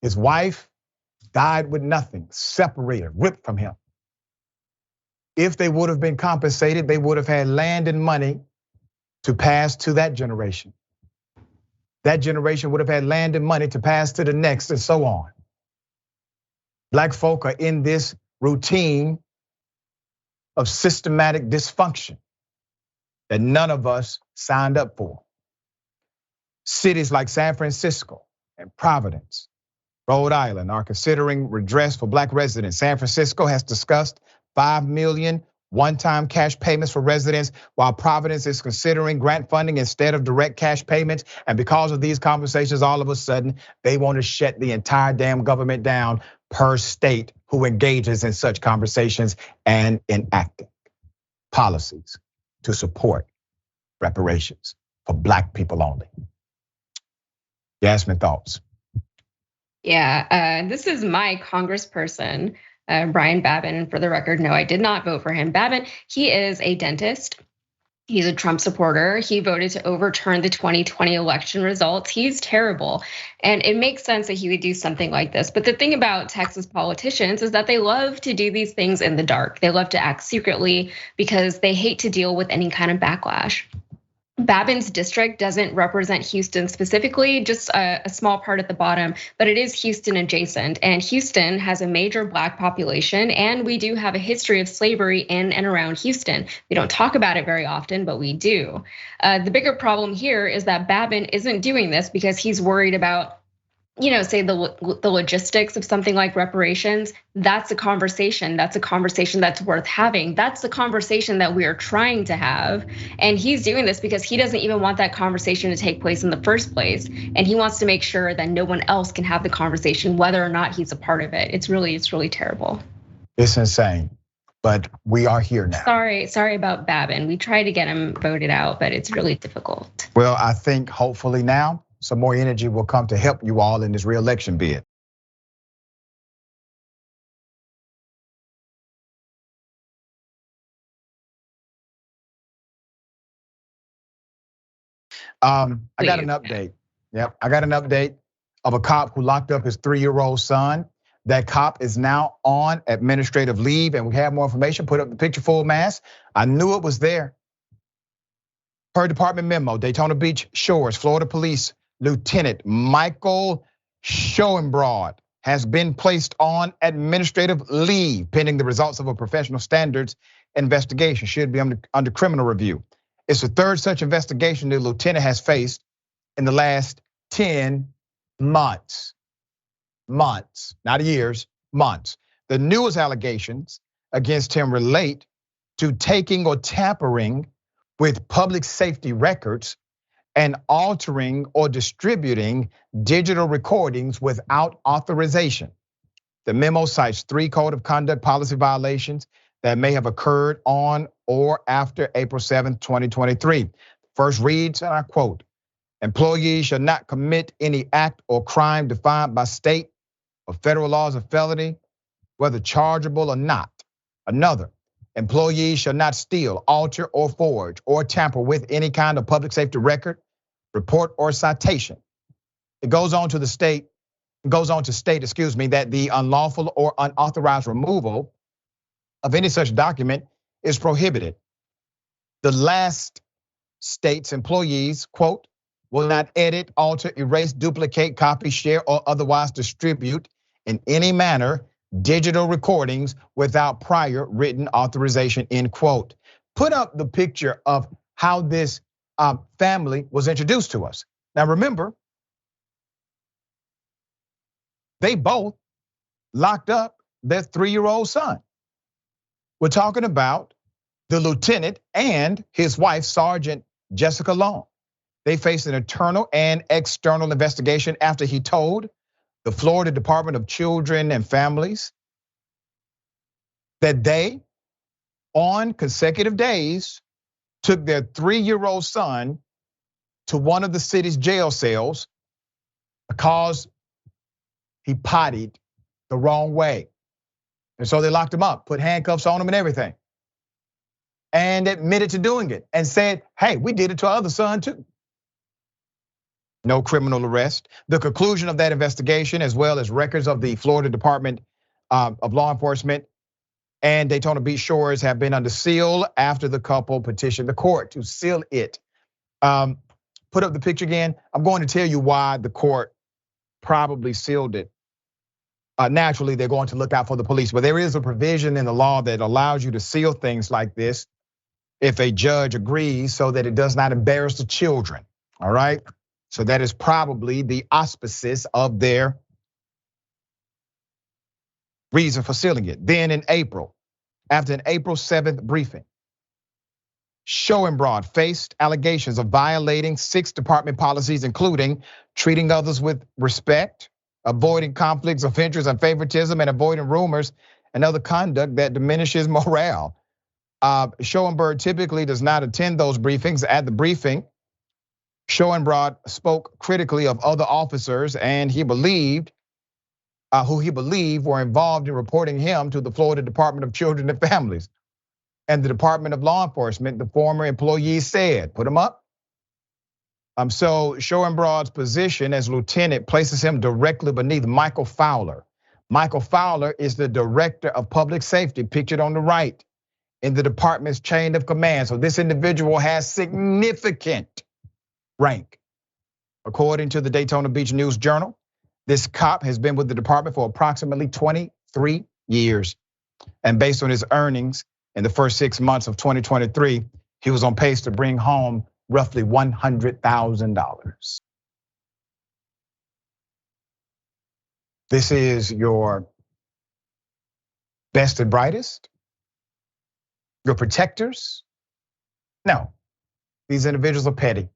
Speaker 1: His wife died with nothing, separated, ripped from him. If they would have been compensated, they would have had land and money to pass to that generation. That generation would have had land and money to pass to the next, and so on. Black folk are in this routine of systematic dysfunction that none of us signed up for. Cities like San Francisco and Providence, Rhode Island are considering redress for Black residents. San Francisco has discussed $5 million one-time cash payments for residents, while Providence is considering grant funding instead of direct cash payments. And because of these conversations, all of a sudden, they want to shut the entire damn government down per state who engages in such conversations and enacting policies to support reparations for Black people only. Yasmin, thoughts?
Speaker 3: Yeah, this is my congressperson, Brian Babin. For the record, no, I did not vote for him. Babin, he is a dentist. He's a Trump supporter. He voted to overturn the 2020 election results. He's terrible. And it makes sense that he would do something like this. But the thing about Texas politicians is that they love to do these things in the dark. They love to act secretly because they hate to deal with any kind of backlash. Babin's district doesn't represent Houston specifically, just a small part at the bottom, but it is Houston adjacent. And Houston has a major Black population, and we do have a history of slavery in and around Houston. We don't talk about it very often, but we do. The bigger problem here is that Babin isn't doing this because he's worried about, say the logistics of something like reparations. That's a conversation that's worth having. That's the conversation that we are trying to have. And he's doing this because he doesn't even want that conversation to take place in the first place. And he wants to make sure that no one else can have the conversation, whether or not he's a part of it. It's really terrible.
Speaker 1: It's insane, but we are here now.
Speaker 3: Sorry about Babin. We tried to get him voted out, but it's really difficult.
Speaker 1: Well, I think hopefully now some more energy will come to help you all in this re-election bid. I got an update. Yep, I got an update of a cop who locked up his 3-year-old son. That cop is now on administrative leave, and we have more information. Put up the picture full mass. I knew it was there. Per department memo, Daytona Beach Shores, Florida Police Lieutenant Michael Schoenbrod has been placed on administrative leave pending the results of a professional standards investigation. Should be under criminal review. It's the third such investigation the lieutenant has faced in the last 10 months. Months, not years, months. The newest allegations against him relate to taking or tampering with public safety records and altering or distributing digital recordings without authorization. The memo cites 3 code of conduct policy violations that may have occurred on or after April 7th, 2023. First reads, and I quote, employees shall not commit any act or crime defined by state or federal laws of felony, whether chargeable or not. Another, employees shall not steal, alter, or forge, or tamper with any kind of public safety record, report, or citation. It goes on to state, that the unlawful or unauthorized removal of any such document is prohibited. The last states employees, quote, will not edit, alter, erase, duplicate, copy, share, or otherwise distribute in any manner digital recordings without prior written authorization, end quote. Put up the picture of how this family was introduced to us. Now remember, they both locked up their 3-year-old son. We're talking about the lieutenant and his wife, Sergeant Jessica Long. They faced an internal and external investigation after he told the Florida Department of Children and Families that they, on consecutive days, took their 3-year-old son to one of the city's jail cells because he pottied the wrong way. And so they locked him up, put handcuffs on him and everything. And admitted to doing it and said, hey, we did it to our other son too. No criminal arrest. The conclusion of that investigation, as well as records of the Florida Department of Law Enforcement and Daytona Beach Shores, have been under seal after the couple petitioned the court to seal it. Put up the picture again. I'm going to tell you why the court probably sealed it. Naturally, they're going to look out for the police, but there is a provision in the law that allows you to seal things like this if a judge agrees, so that it does not embarrass the children, all right? So that is probably the auspices of their reason for sealing it. Then in April, after an April 7th briefing, Schoenbrod faced allegations of violating 6 department policies, including treating others with respect, avoiding conflicts of interest and favoritism, and avoiding rumors and other conduct that diminishes morale. Schoenberg typically does not attend those briefings. At the briefing, Schoenbrod spoke critically of other officers and who he believed were involved in reporting him to the Florida Department of Children and Families. And the Department of Law Enforcement, the former employee said, put him up. So Schoenbrod's position as lieutenant places him directly beneath Michael Fowler. Michael Fowler is the director of public safety, pictured on the right, in the department's chain of command. So this individual has significant rank. According to the Daytona Beach News Journal, this cop has been with the department for approximately 23 years. And based on his earnings in the first 6 months of 2023, he was on pace to bring home roughly $100,000. This is your best and brightest? Your protectors? No, these individuals are petty.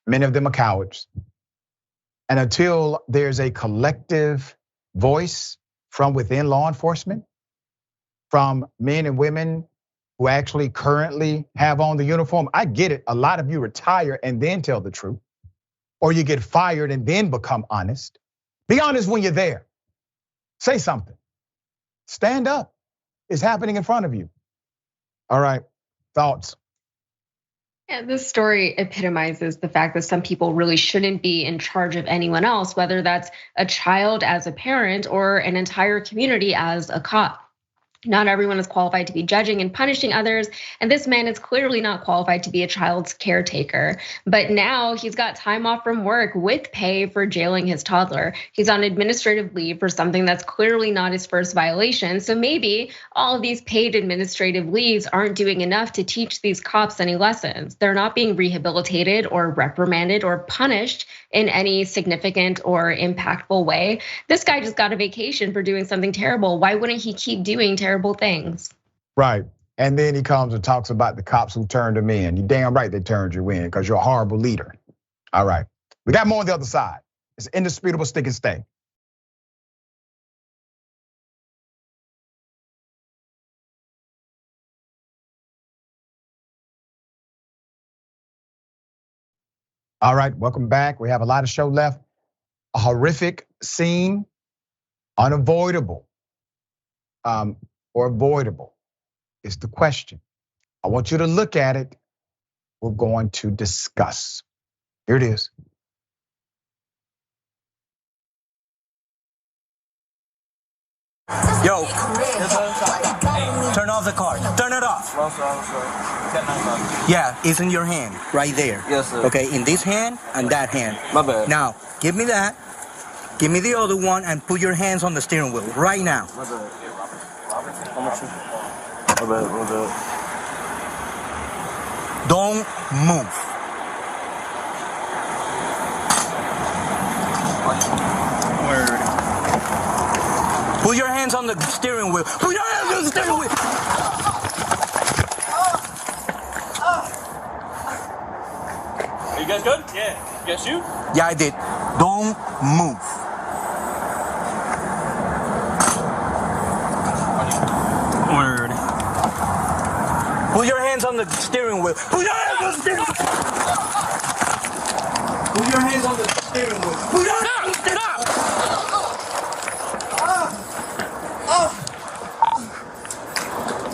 Speaker 1: Many of them are cowards. And until there's a collective voice from within law enforcement, from men and women who actually currently have on the uniform, I get it. A lot of you retire and then tell the truth, or you get fired and then become honest. Be honest when you're there. Say something. Stand up. It's happening in front of you. All right, thoughts?
Speaker 3: Yeah, this story epitomizes the fact that some people really shouldn't be in charge of anyone else, whether that's a child as a parent or an entire community as a cop. Not everyone is qualified to be judging and punishing others, and this man is clearly not qualified to be a child's caretaker. But now he's got time off from work with pay for jailing his toddler. He's on administrative leave for something that's clearly not his first violation. So maybe all of these paid administrative leaves aren't doing enough to teach these cops any lessons. They're not being rehabilitated or reprimanded or punished in any significant or impactful way. This guy just got a vacation for doing something terrible. Why wouldn't he keep doing terrible things?
Speaker 1: Right, and then he comes and talks about the cops who turned him in. You're damn right they turned you in because you're a horrible leader. All right, we got more on the other side. It's indisputable stick and stay. All right, welcome back. We have a lot of show left. A horrific scene, unavoidable, or avoidable is the question. I want you to look at it. We're going to discuss. Here it is.
Speaker 6: Yo, turn off the car. Turn it off. Yeah, it's in your hand, right there.
Speaker 10: Yes, sir.
Speaker 6: Okay, in this hand and that hand.
Speaker 10: My bad.
Speaker 6: Now, give me that. Give me the other one and put your hands on the steering wheel right now.
Speaker 10: My bad. My bad.
Speaker 6: Don't move. Word. Put your hands on the steering wheel. Put your hands on the steering wheel.
Speaker 11: Are you guys good? Yeah. You guys shoot?
Speaker 6: Yeah, I did. Don't move. Word. Put your hands on the steering wheel. Put your hands on the steering wheel. Put your hands on the steering wheel. Put your hands on the steering wheel.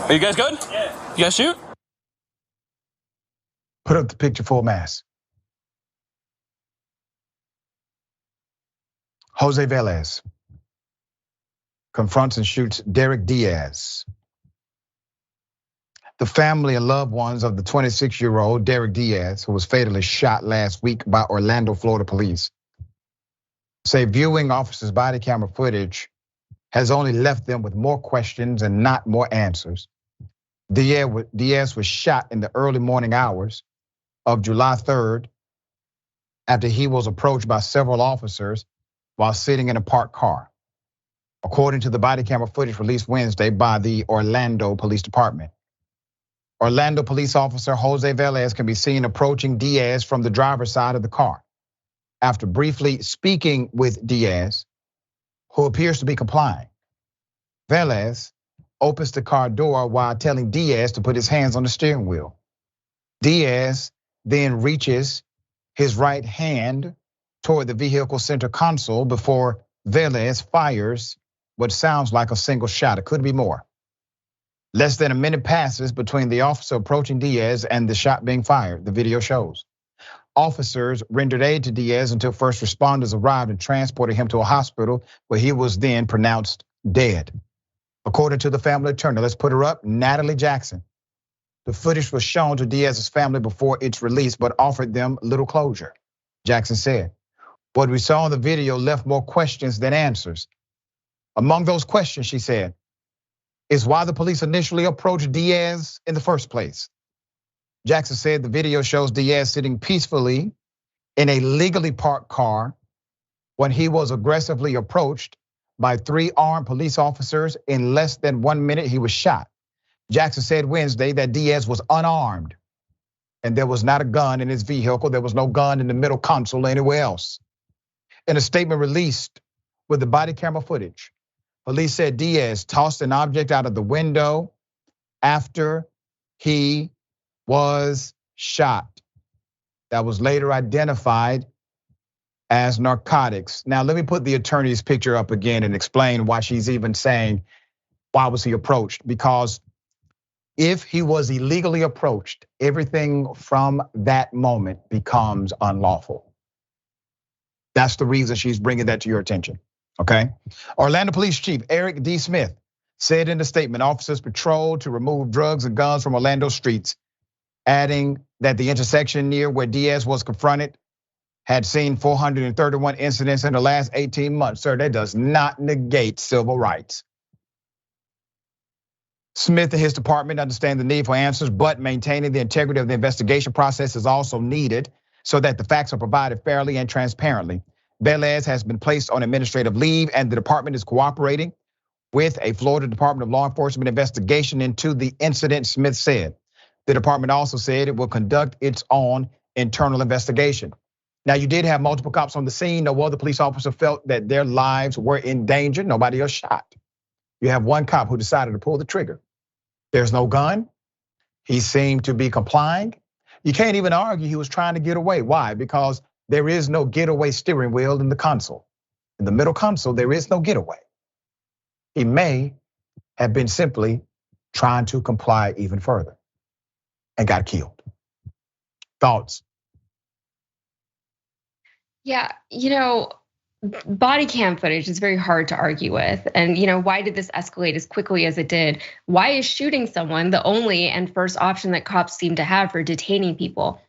Speaker 11: Are you guys good? Yeah. You guys shoot?
Speaker 1: Put up the picture full mass. Jose Velez confronts and shoots Derek Diaz. The family and loved ones of the 26-year-old Derek Diaz, who was fatally shot last week by Orlando, Florida police, say viewing officers' body camera footage has only left them with more questions and not more answers. Diaz was shot in the early morning hours of July 3rd after he was approached by several officers while sitting in a parked car, according to the body camera footage released Wednesday by the Orlando Police Department. Orlando police officer Jose Velez can be seen approaching Diaz from the driver's side of the car. After briefly speaking with Diaz, who appears to be complying, Velez opens the car door while telling Diaz to put his hands on the steering wheel. Diaz then reaches his right hand toward the vehicle center console before Velez fires what sounds like a single shot. It could be more. Less than a minute passes between the officer approaching Diaz and the shot being fired, the video shows. Officers rendered aid to Diaz until first responders arrived and transported him to a hospital where he was then pronounced dead. According to the family attorney, let's put her up, Natalie Jackson. The footage was shown to Diaz's family before its release, but offered them little closure. Jackson said, "What we saw in the video left more questions than answers. Among those questions," she said, "is why the police initially approached Diaz in the first place." Jackson said the video shows Diaz sitting peacefully in a legally parked car when he was aggressively approached by 3 armed police officers. In less than 1 minute, he was shot. Jackson said Wednesday that Diaz was unarmed and there was not a gun in his vehicle. There was no gun in the middle console or anywhere else. In a statement released with the body camera footage, police said Diaz tossed an object out of the window after he was shot. That was later identified as narcotics. Now, let me put the attorney's picture up again and explain why she's even saying, why was he approached? Because if he was illegally approached, everything from that moment becomes unlawful. That's the reason she's bringing that to your attention, okay? Orlando Police Chief Eric D. Smith said in a statement, officers patrolled to remove drugs and guns from Orlando streets, adding that the intersection near where Diaz was confronted had seen 431 incidents in the last 18 months. Sir, that does not negate civil rights. Smith and his department understand the need for answers, but maintaining the integrity of the investigation process is also needed so that the facts are provided fairly and transparently. Velez has been placed on administrative leave and the department is cooperating with a Florida Department of Law Enforcement investigation into the incident, Smith said. The department also said it will conduct its own internal investigation. Now, you did have multiple cops on the scene. No other police officer felt that their lives were in danger. Nobody else shot. You have one cop who decided to pull the trigger. There's no gun. He seemed to be complying. You can't even argue he was trying to get away. Why? Because there is no getaway steering wheel in the console. In the middle console, there is no getaway. He may have been simply trying to comply even further and got killed. Thoughts?
Speaker 3: Yeah, body cam footage is very hard to argue with. And why did this escalate as quickly as it did? Why is shooting someone the only and first option that cops seem to have for detaining people?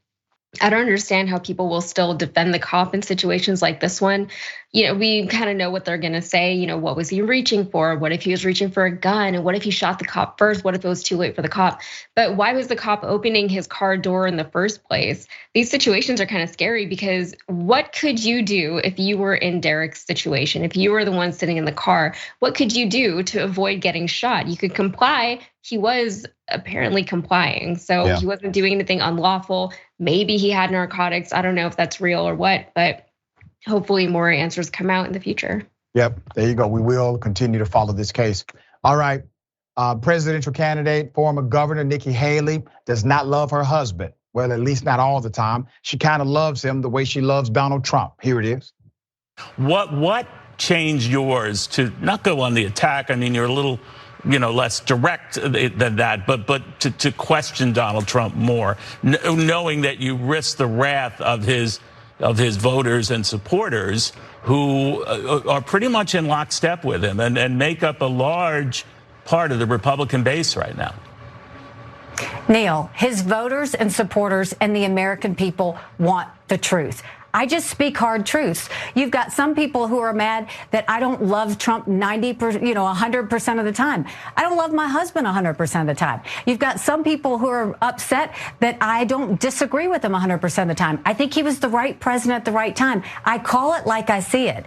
Speaker 3: I don't understand how people will still defend the cop in situations like this one. We kind of know what they're gonna say. What was he reaching for? What if he was reaching for a gun? And what if he shot the cop first? What if it was too late for the cop? But why was the cop opening his car door in the first place? These situations are kind of scary because what could you do if you were in Derek's situation? If you were the one sitting in the car, what could you do to avoid getting shot? You could comply. He was apparently complying. So he wasn't doing anything unlawful. Maybe he had narcotics. I don't know if that's real or what, but hopefully more answers come out in the future.
Speaker 1: Yep, there you go. We will continue to follow this case. All right, presidential candidate, former governor Nikki Haley does not love her husband. Well, at least not all the time. She kind of loves him the way she loves Donald Trump. Here it is.
Speaker 6: What changed yours to not go on the attack? I mean, you're a little less direct than that, but to question Donald Trump more, knowing that you risk the wrath of his voters and supporters who are pretty much in lockstep with him and make up a large part of the Republican base right now.
Speaker 10: Neil, his voters and supporters and the American people want the truth. I just speak hard truths. You've got some people who are mad that I don't love Trump 100% of the time. I don't love my husband 100% of the time. You've got some people who are upset that I don't disagree with him 100% of the time. I think he was the right president at the right time. I call it like I see it.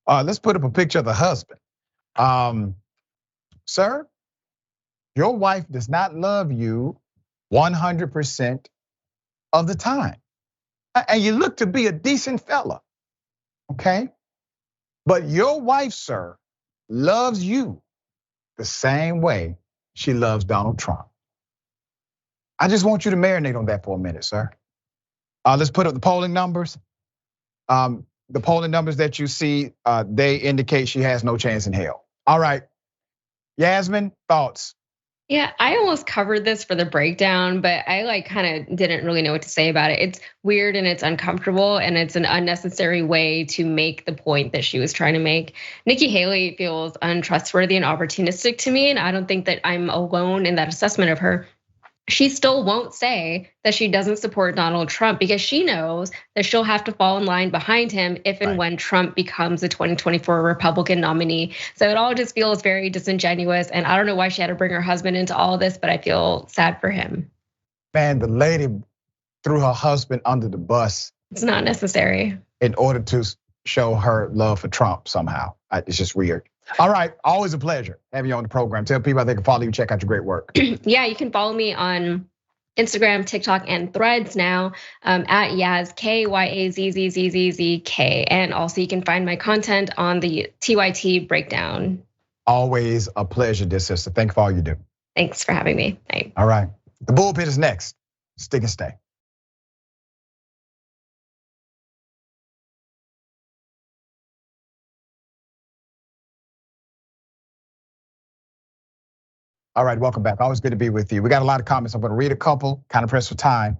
Speaker 1: Let's put up a picture of the husband. Sir, your wife does not love you 100% of the time. And you look to be a decent fella, okay? But your wife, sir, loves you the same way she loves Donald Trump. I just want you to marinate on that for a minute, sir. Let's put up the polling numbers. The polling numbers that you see, they indicate she has no chance in hell. All right, Yasmin, thoughts?
Speaker 3: Yeah, I almost covered this for the breakdown, but I kind of didn't really know what to say about it. It's weird and it's uncomfortable and it's an unnecessary way to make the point that she was trying to make. Nikki Haley feels untrustworthy and opportunistic to me, and I don't think that I'm alone in that assessment of her. She still won't say that she doesn't support Donald Trump because she knows that she'll have to fall in line behind him if and when Trump becomes the 2024 Republican nominee. So it all just feels very disingenuous. And I don't know why she had to bring her husband into all of this, but I feel sad for him.
Speaker 1: Man, the lady threw her husband under the bus.
Speaker 3: It's not necessary.
Speaker 1: In order to show her love for Trump somehow. It's just weird. All right, always a pleasure having you on the program. Tell people how they can follow you, check out your great work.
Speaker 3: Yeah, you can follow me on Instagram, TikTok, and Threads now at Yaz, KYAZZZZK. And also you can find my content on the TYT breakdown.
Speaker 1: Always a pleasure, dear sister. Thank you for all you do.
Speaker 3: Thanks for having me. Bye.
Speaker 1: All right, the bullpen is next. Stick and stay. All right, welcome back. Always good to be with you. We got a lot of comments. I'm gonna read a couple, kind of pressed for time.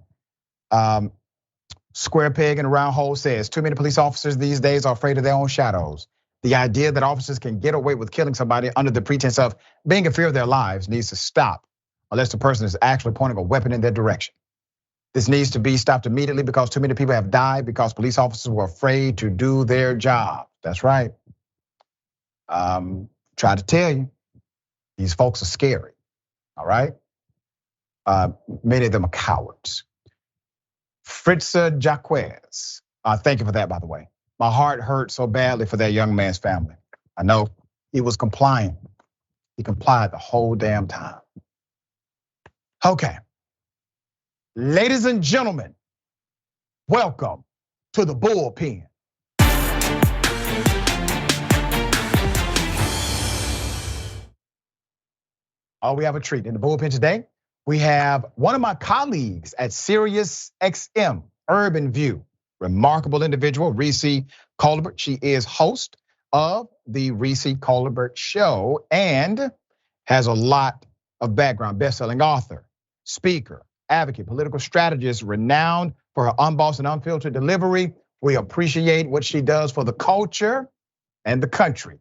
Speaker 1: Square peg in a round hole says, too many police officers these days are afraid of their own shadows. The idea that officers can get away with killing somebody under the pretense of being in fear of their lives needs to stop unless the person is actually pointing a weapon in their direction. This needs to be stopped immediately because too many people have died because police officers were afraid to do their job. That's right. Try to tell you. These folks are scary, all right? Many of them are cowards. Fritza Jaquez, thank you for that, by the way. My heart hurt so badly for that young man's family. I know he was complying. He complied the whole damn time. Okay, ladies and gentlemen, welcome to the bullpen. Oh, we have a treat in the bullpen today. We have one of my colleagues at Sirius XM, Urban View, remarkable individual, Richey Colbert. She is host of the Richey Colbert Show and has a lot of background, best-selling author, speaker, advocate, political strategist, renowned for her unbossed and unfiltered delivery. We appreciate what she does for the culture and the country.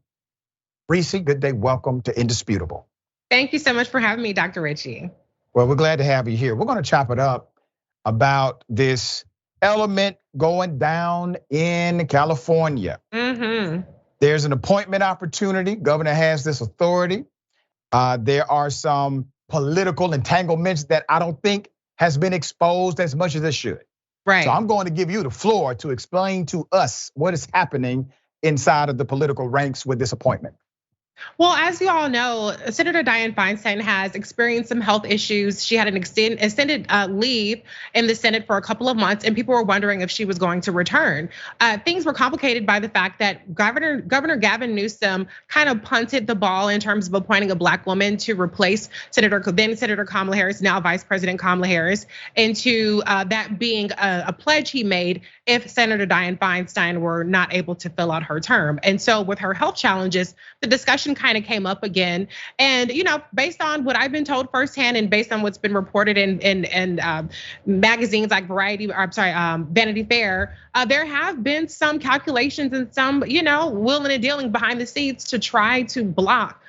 Speaker 1: Richey, good day, welcome to Indisputable.
Speaker 12: Thank you so much for having me, Dr. Richey.
Speaker 1: Well, we're glad to have you here. We're gonna chop it up about this element going down in California. There's an appointment opportunity. Governor has this authority. There are some political entanglements that I don't think has been exposed as much as it should.
Speaker 12: Right.
Speaker 1: So I'm going to give you the floor to explain to us what is happening inside of the political ranks with this appointment.
Speaker 12: Well, as you all know, Senator Dianne Feinstein has experienced some health issues. She had an extended leave in the Senate for a couple of months, and people were wondering if she was going to return. Things were complicated by the fact that Governor Gavin Newsom kind of punted the ball in terms of appointing a Black woman to replace then Senator Kamala Harris, now Vice President Kamala Harris, into that being a pledge he made if Senator Dianne Feinstein were not able to fill out her term. And so with her health challenges, the discussion question kind of came up again. And based on what I've been told firsthand, and based on what's been reported in magazines like Vanity Fair, there have been some calculations and some, willing and dealing behind the scenes to try to block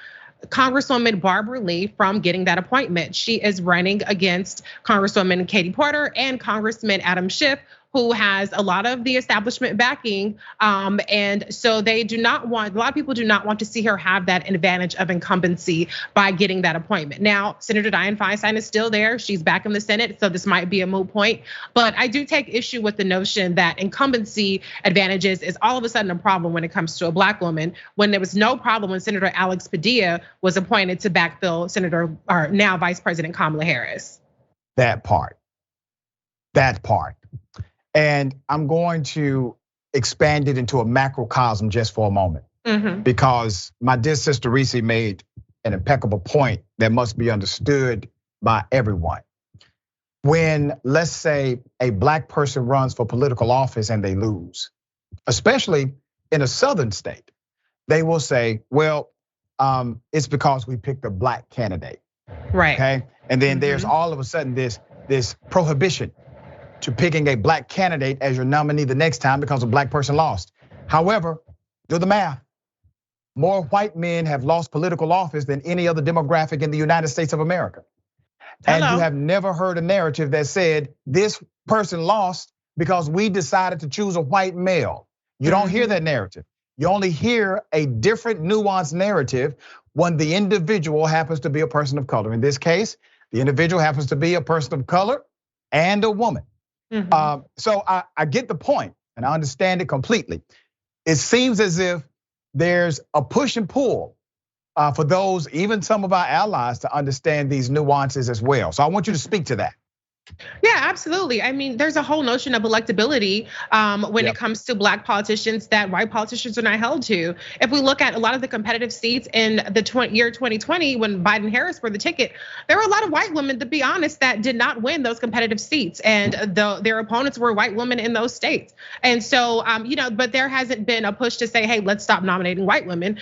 Speaker 12: Congresswoman Barbara Lee from getting that appointment. She is running against Congresswoman Katie Porter and Congressman Adam Schiff, who has a lot of the establishment backing. And so a lot of people do not want to see her have that advantage of incumbency by getting that appointment. Now, Senator Dianne Feinstein is still there. She's back in the Senate, so this might be a moot point. But I do take issue with the notion that incumbency advantages is all of a sudden a problem when it comes to a Black woman, when there was no problem when Senator Alex Padilla was appointed to backfill now Vice President Kamala Harris.
Speaker 1: That part. And I'm going to expand it into a macrocosm just for a moment, because my dear sister Richey made an impeccable point that must be understood by everyone. When, let's say, a Black person runs for political office and they lose, especially in a southern state, they will say, well, it's because we picked a Black candidate.
Speaker 12: Right.
Speaker 1: Okay. And then there's all of a sudden this prohibition to picking a Black candidate as your nominee the next time because a Black person lost. However, do the math. More white men have lost political office than any other demographic in the United States of America. And you have never heard a narrative that said this person lost because we decided to choose a white male. You don't hear that narrative. You only hear a different nuanced narrative when the individual happens to be a person of color. In this case, the individual happens to be a person of color and a woman. So I get the point and I understand it completely. It seems as if there's a push and pull for those, even some of our allies, to understand these nuances as well. So I want you to speak to that.
Speaker 12: Yeah, absolutely. I mean, there's a whole notion of electability when it comes to Black politicians that white politicians are not held to. If we look at a lot of the competitive seats in the year 2020, when Biden Harris were the ticket, there were a lot of white women, to be honest, that did not win those competitive seats, and their opponents were white women in those states. And so, but there hasn't been a push to say, hey, let's stop nominating white women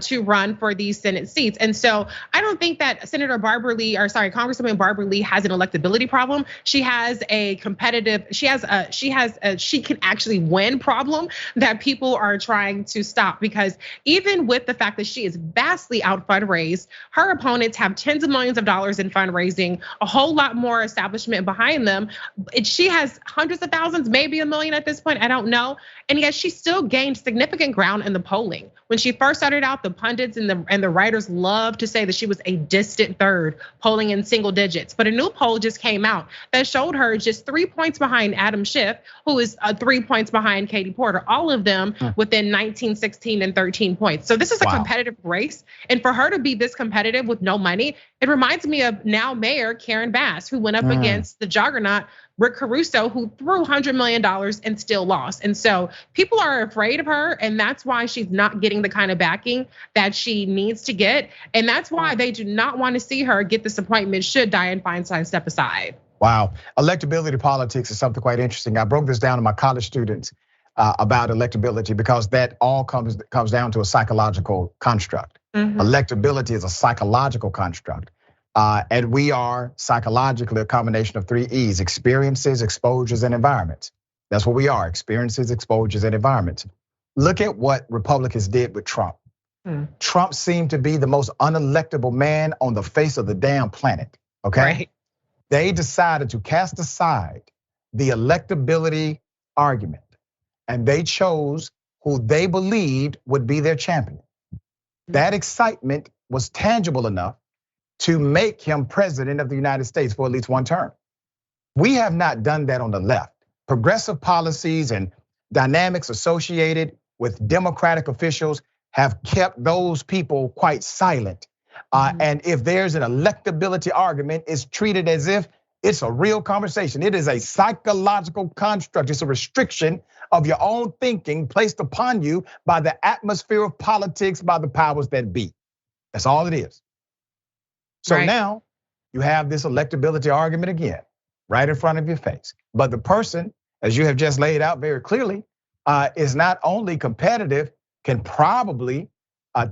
Speaker 12: to run for these Senate seats. And so I don't think that Congresswoman Barbara Lee has an electability problem. She has a competitive, she can actually win problem that people are trying to stop, because even with the fact that she is vastly out fundraised, her opponents have tens of millions of dollars in fundraising, a whole lot more establishment behind them. She has hundreds of thousands, maybe $1 million at this point, I don't know. And yet she still gained significant ground in the polling. When she first started out, the pundits and the writers loved to say that she was a distant third, polling in single digits. But a new poll just came out that showed her just 3 points behind Adam Schiff, who is 3 points behind Katie Porter, all of them within 19, 16, and 13 points. So this is a competitive race. And for her to be this competitive with no money, it reminds me of now Mayor Karen Bass, who went up against the juggernaut Rick Caruso, who threw $100 million and still lost. And so people are afraid of her, and that's why she's not getting the kind of backing that she needs to get. And that's why they do not want to see her get this appointment should Dianne Feinstein step aside.
Speaker 1: Wow, electability politics is something quite interesting. I broke this down to my college students about electability, because that all comes down to a psychological construct. Electability is a psychological construct. And we are psychologically a combination of 3 E's: experiences, exposures, and environments. That's what we are: experiences, exposures, and environments. Look at what Republicans did with Trump. Trump seemed to be the most unelectable man on the face of the damn planet, okay? Right. They decided to cast aside the electability argument, and they chose who they believed would be their champion. That excitement was tangible enough to make him president of the United States for at least one term. We have not done that on the left. Progressive policies and dynamics associated with Democratic officials have kept those people quite silent. And if there's an electability argument, it's treated as if it's a real conversation. It is a psychological construct. It's a restriction of your own thinking placed upon you by the atmosphere of politics, by the powers that be. That's all it is. So now you have this electability argument again, right in front of your face. But the person, as you have just laid out very clearly, is not only competitive, can probably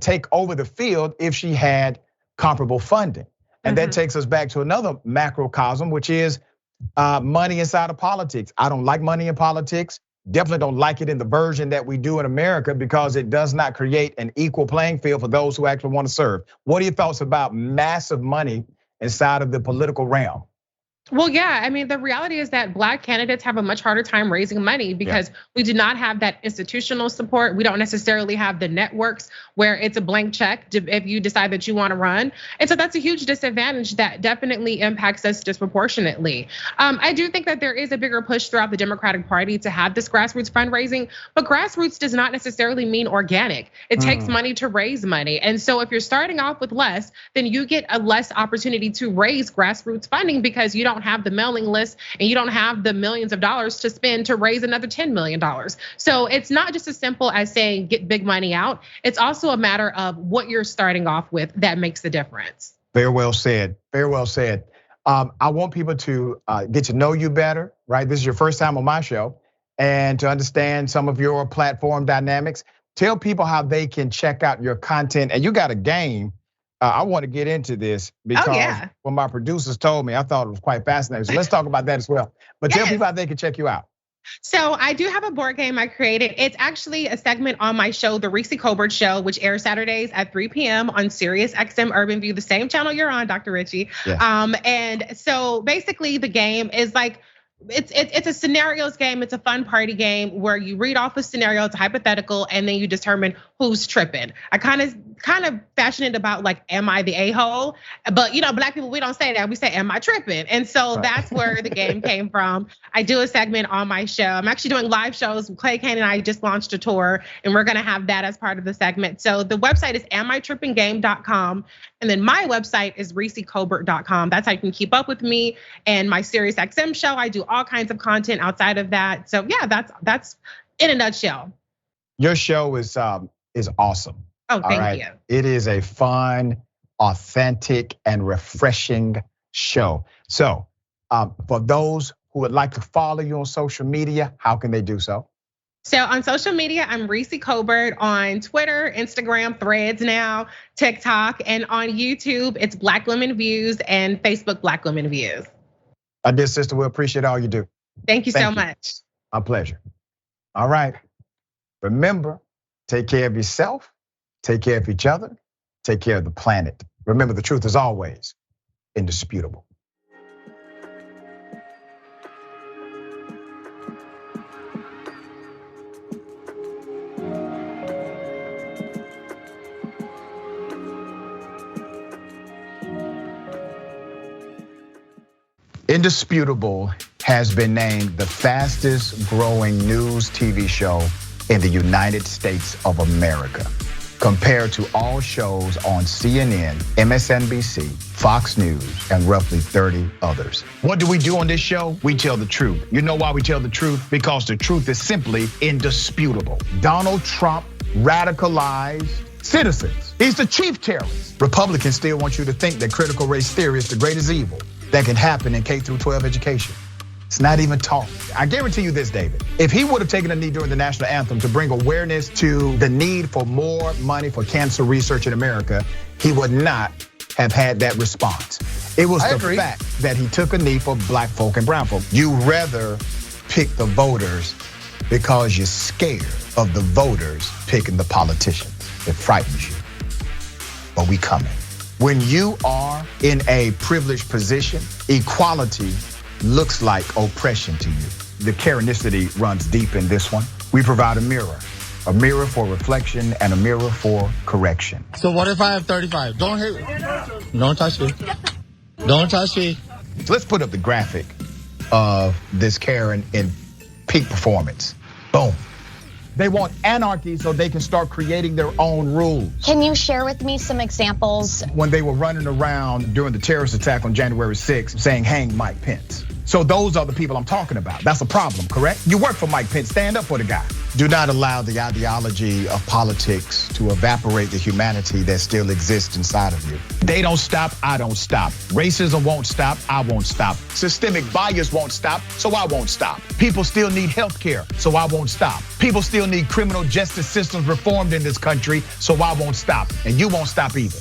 Speaker 1: take over the field if she had comparable funding. And that takes us back to another macrocosm, which is money inside of politics. I don't like money in politics. Definitely don't like it in the version that we do in America because it does not create an equal playing field for those who actually want to serve. What are your thoughts about massive money inside of the political realm?
Speaker 12: Well, yeah, I mean, the reality is that Black candidates have a much harder time raising money because we do not have that institutional support. We don't necessarily have the networks where it's a blank check if you decide that you want to run. And so that's a huge disadvantage that definitely impacts us disproportionately. I do think that there is a bigger push throughout the Democratic Party to have this grassroots fundraising, but grassroots does not necessarily mean organic. It takes money to raise money. And so if you're starting off with less, then you get a less opportunity to raise grassroots funding because you don't have the mailing list and you don't have the millions of dollars to spend to raise another $10 million. So it's not just as simple as saying get big money out. It's also a matter of what you're starting off with that makes the difference.
Speaker 1: Very well said, very well said. I want people to get to know you better, right? This is your first time on my show, and to understand some of your platform dynamics. Tell people how they can check out your content, and you got a game. I want to get into this because when my producers told me, I thought it was quite fascinating. So let's talk about that as well. But tell people how they can check you out.
Speaker 12: So I do have a board game I created. It's actually a segment on my show, The Richey Colbert Show, which airs Saturdays at 3 p.m. on Sirius XM Urban View, the same channel you're on, Dr. Richey. Yeah. And so basically the game is like, it's a scenarios game. It's a fun party game where you read off a scenario, it's a hypothetical, and then you determine who's tripping. I kind of fashion it about like, am I the a-hole? But Black people, we don't say that. We say, am I tripping? And so that's where the game came from. I do a segment on my show. I'm actually doing live shows. Clay Kane and I just launched a tour, and we're gonna have that as part of the segment. So the website is amitrippinggame.com. And then my website is RecheyColbert.com. That's how you can keep up with me and my Sirius XM show. I do all kinds of content outside of that. So yeah, that's in a nutshell.
Speaker 1: Your show is awesome.
Speaker 12: Oh, thank you.
Speaker 1: It is a fun, authentic, and refreshing show. So for those who would like to follow you on social media, how can they do so?
Speaker 12: So on social media, I'm Richey Colbert on Twitter, Instagram, Threads now, TikTok, and on YouTube, it's Black Women Views and Facebook Black Women Views.
Speaker 1: My dear sister, we appreciate all you do.
Speaker 12: Thank you so much.
Speaker 1: My pleasure. All right. Remember, take care of yourself, take care of each other, take care of the planet. Remember, the truth is always indisputable. Indisputable has been named the fastest growing news TV show in the United States of America, compared to all shows on CNN, MSNBC, Fox News, and roughly 30 others. What do we do on this show? We tell the truth. You know why we tell the truth? Because the truth is simply indisputable. Donald Trump radicalized citizens. He's the chief terrorist. Republicans still want you to think that critical race theory is the greatest evil that can happen in K-12 education. It's not even taught. I guarantee you this, David. If he would have taken a knee during the national anthem to bring awareness to the need for more money for cancer research in America, he would not have had that response. It was the fact that he took a knee for Black folk and brown folk. You rather pick the voters because you're scared of the voters picking the politicians. It frightens you. But we coming. When you are in a privileged position, equality looks like oppression to you. The Karenicity runs deep in this one. We provide a mirror for reflection and a mirror for correction.
Speaker 13: So what if I have 35? Don't hit me. Don't touch me. Don't touch me.
Speaker 1: So let's put up the graphic of this Karen in peak performance. Boom. They want anarchy so they can start creating their own rules.
Speaker 14: Can you share with me some examples?
Speaker 1: When they were running around during the terrorist attack on January 6th saying, hang Mike Pence. So those are the people I'm talking about. That's a problem, correct? You work for Mike Pence, stand up for the guy. Do not allow the ideology of politics to evaporate the humanity that still exists inside of you. They don't stop, I don't stop. Racism won't stop, I won't stop. Systemic bias won't stop, so I won't stop. People still need health care, so I won't stop. People still need criminal justice systems reformed in this country, so I won't stop. And you won't stop either.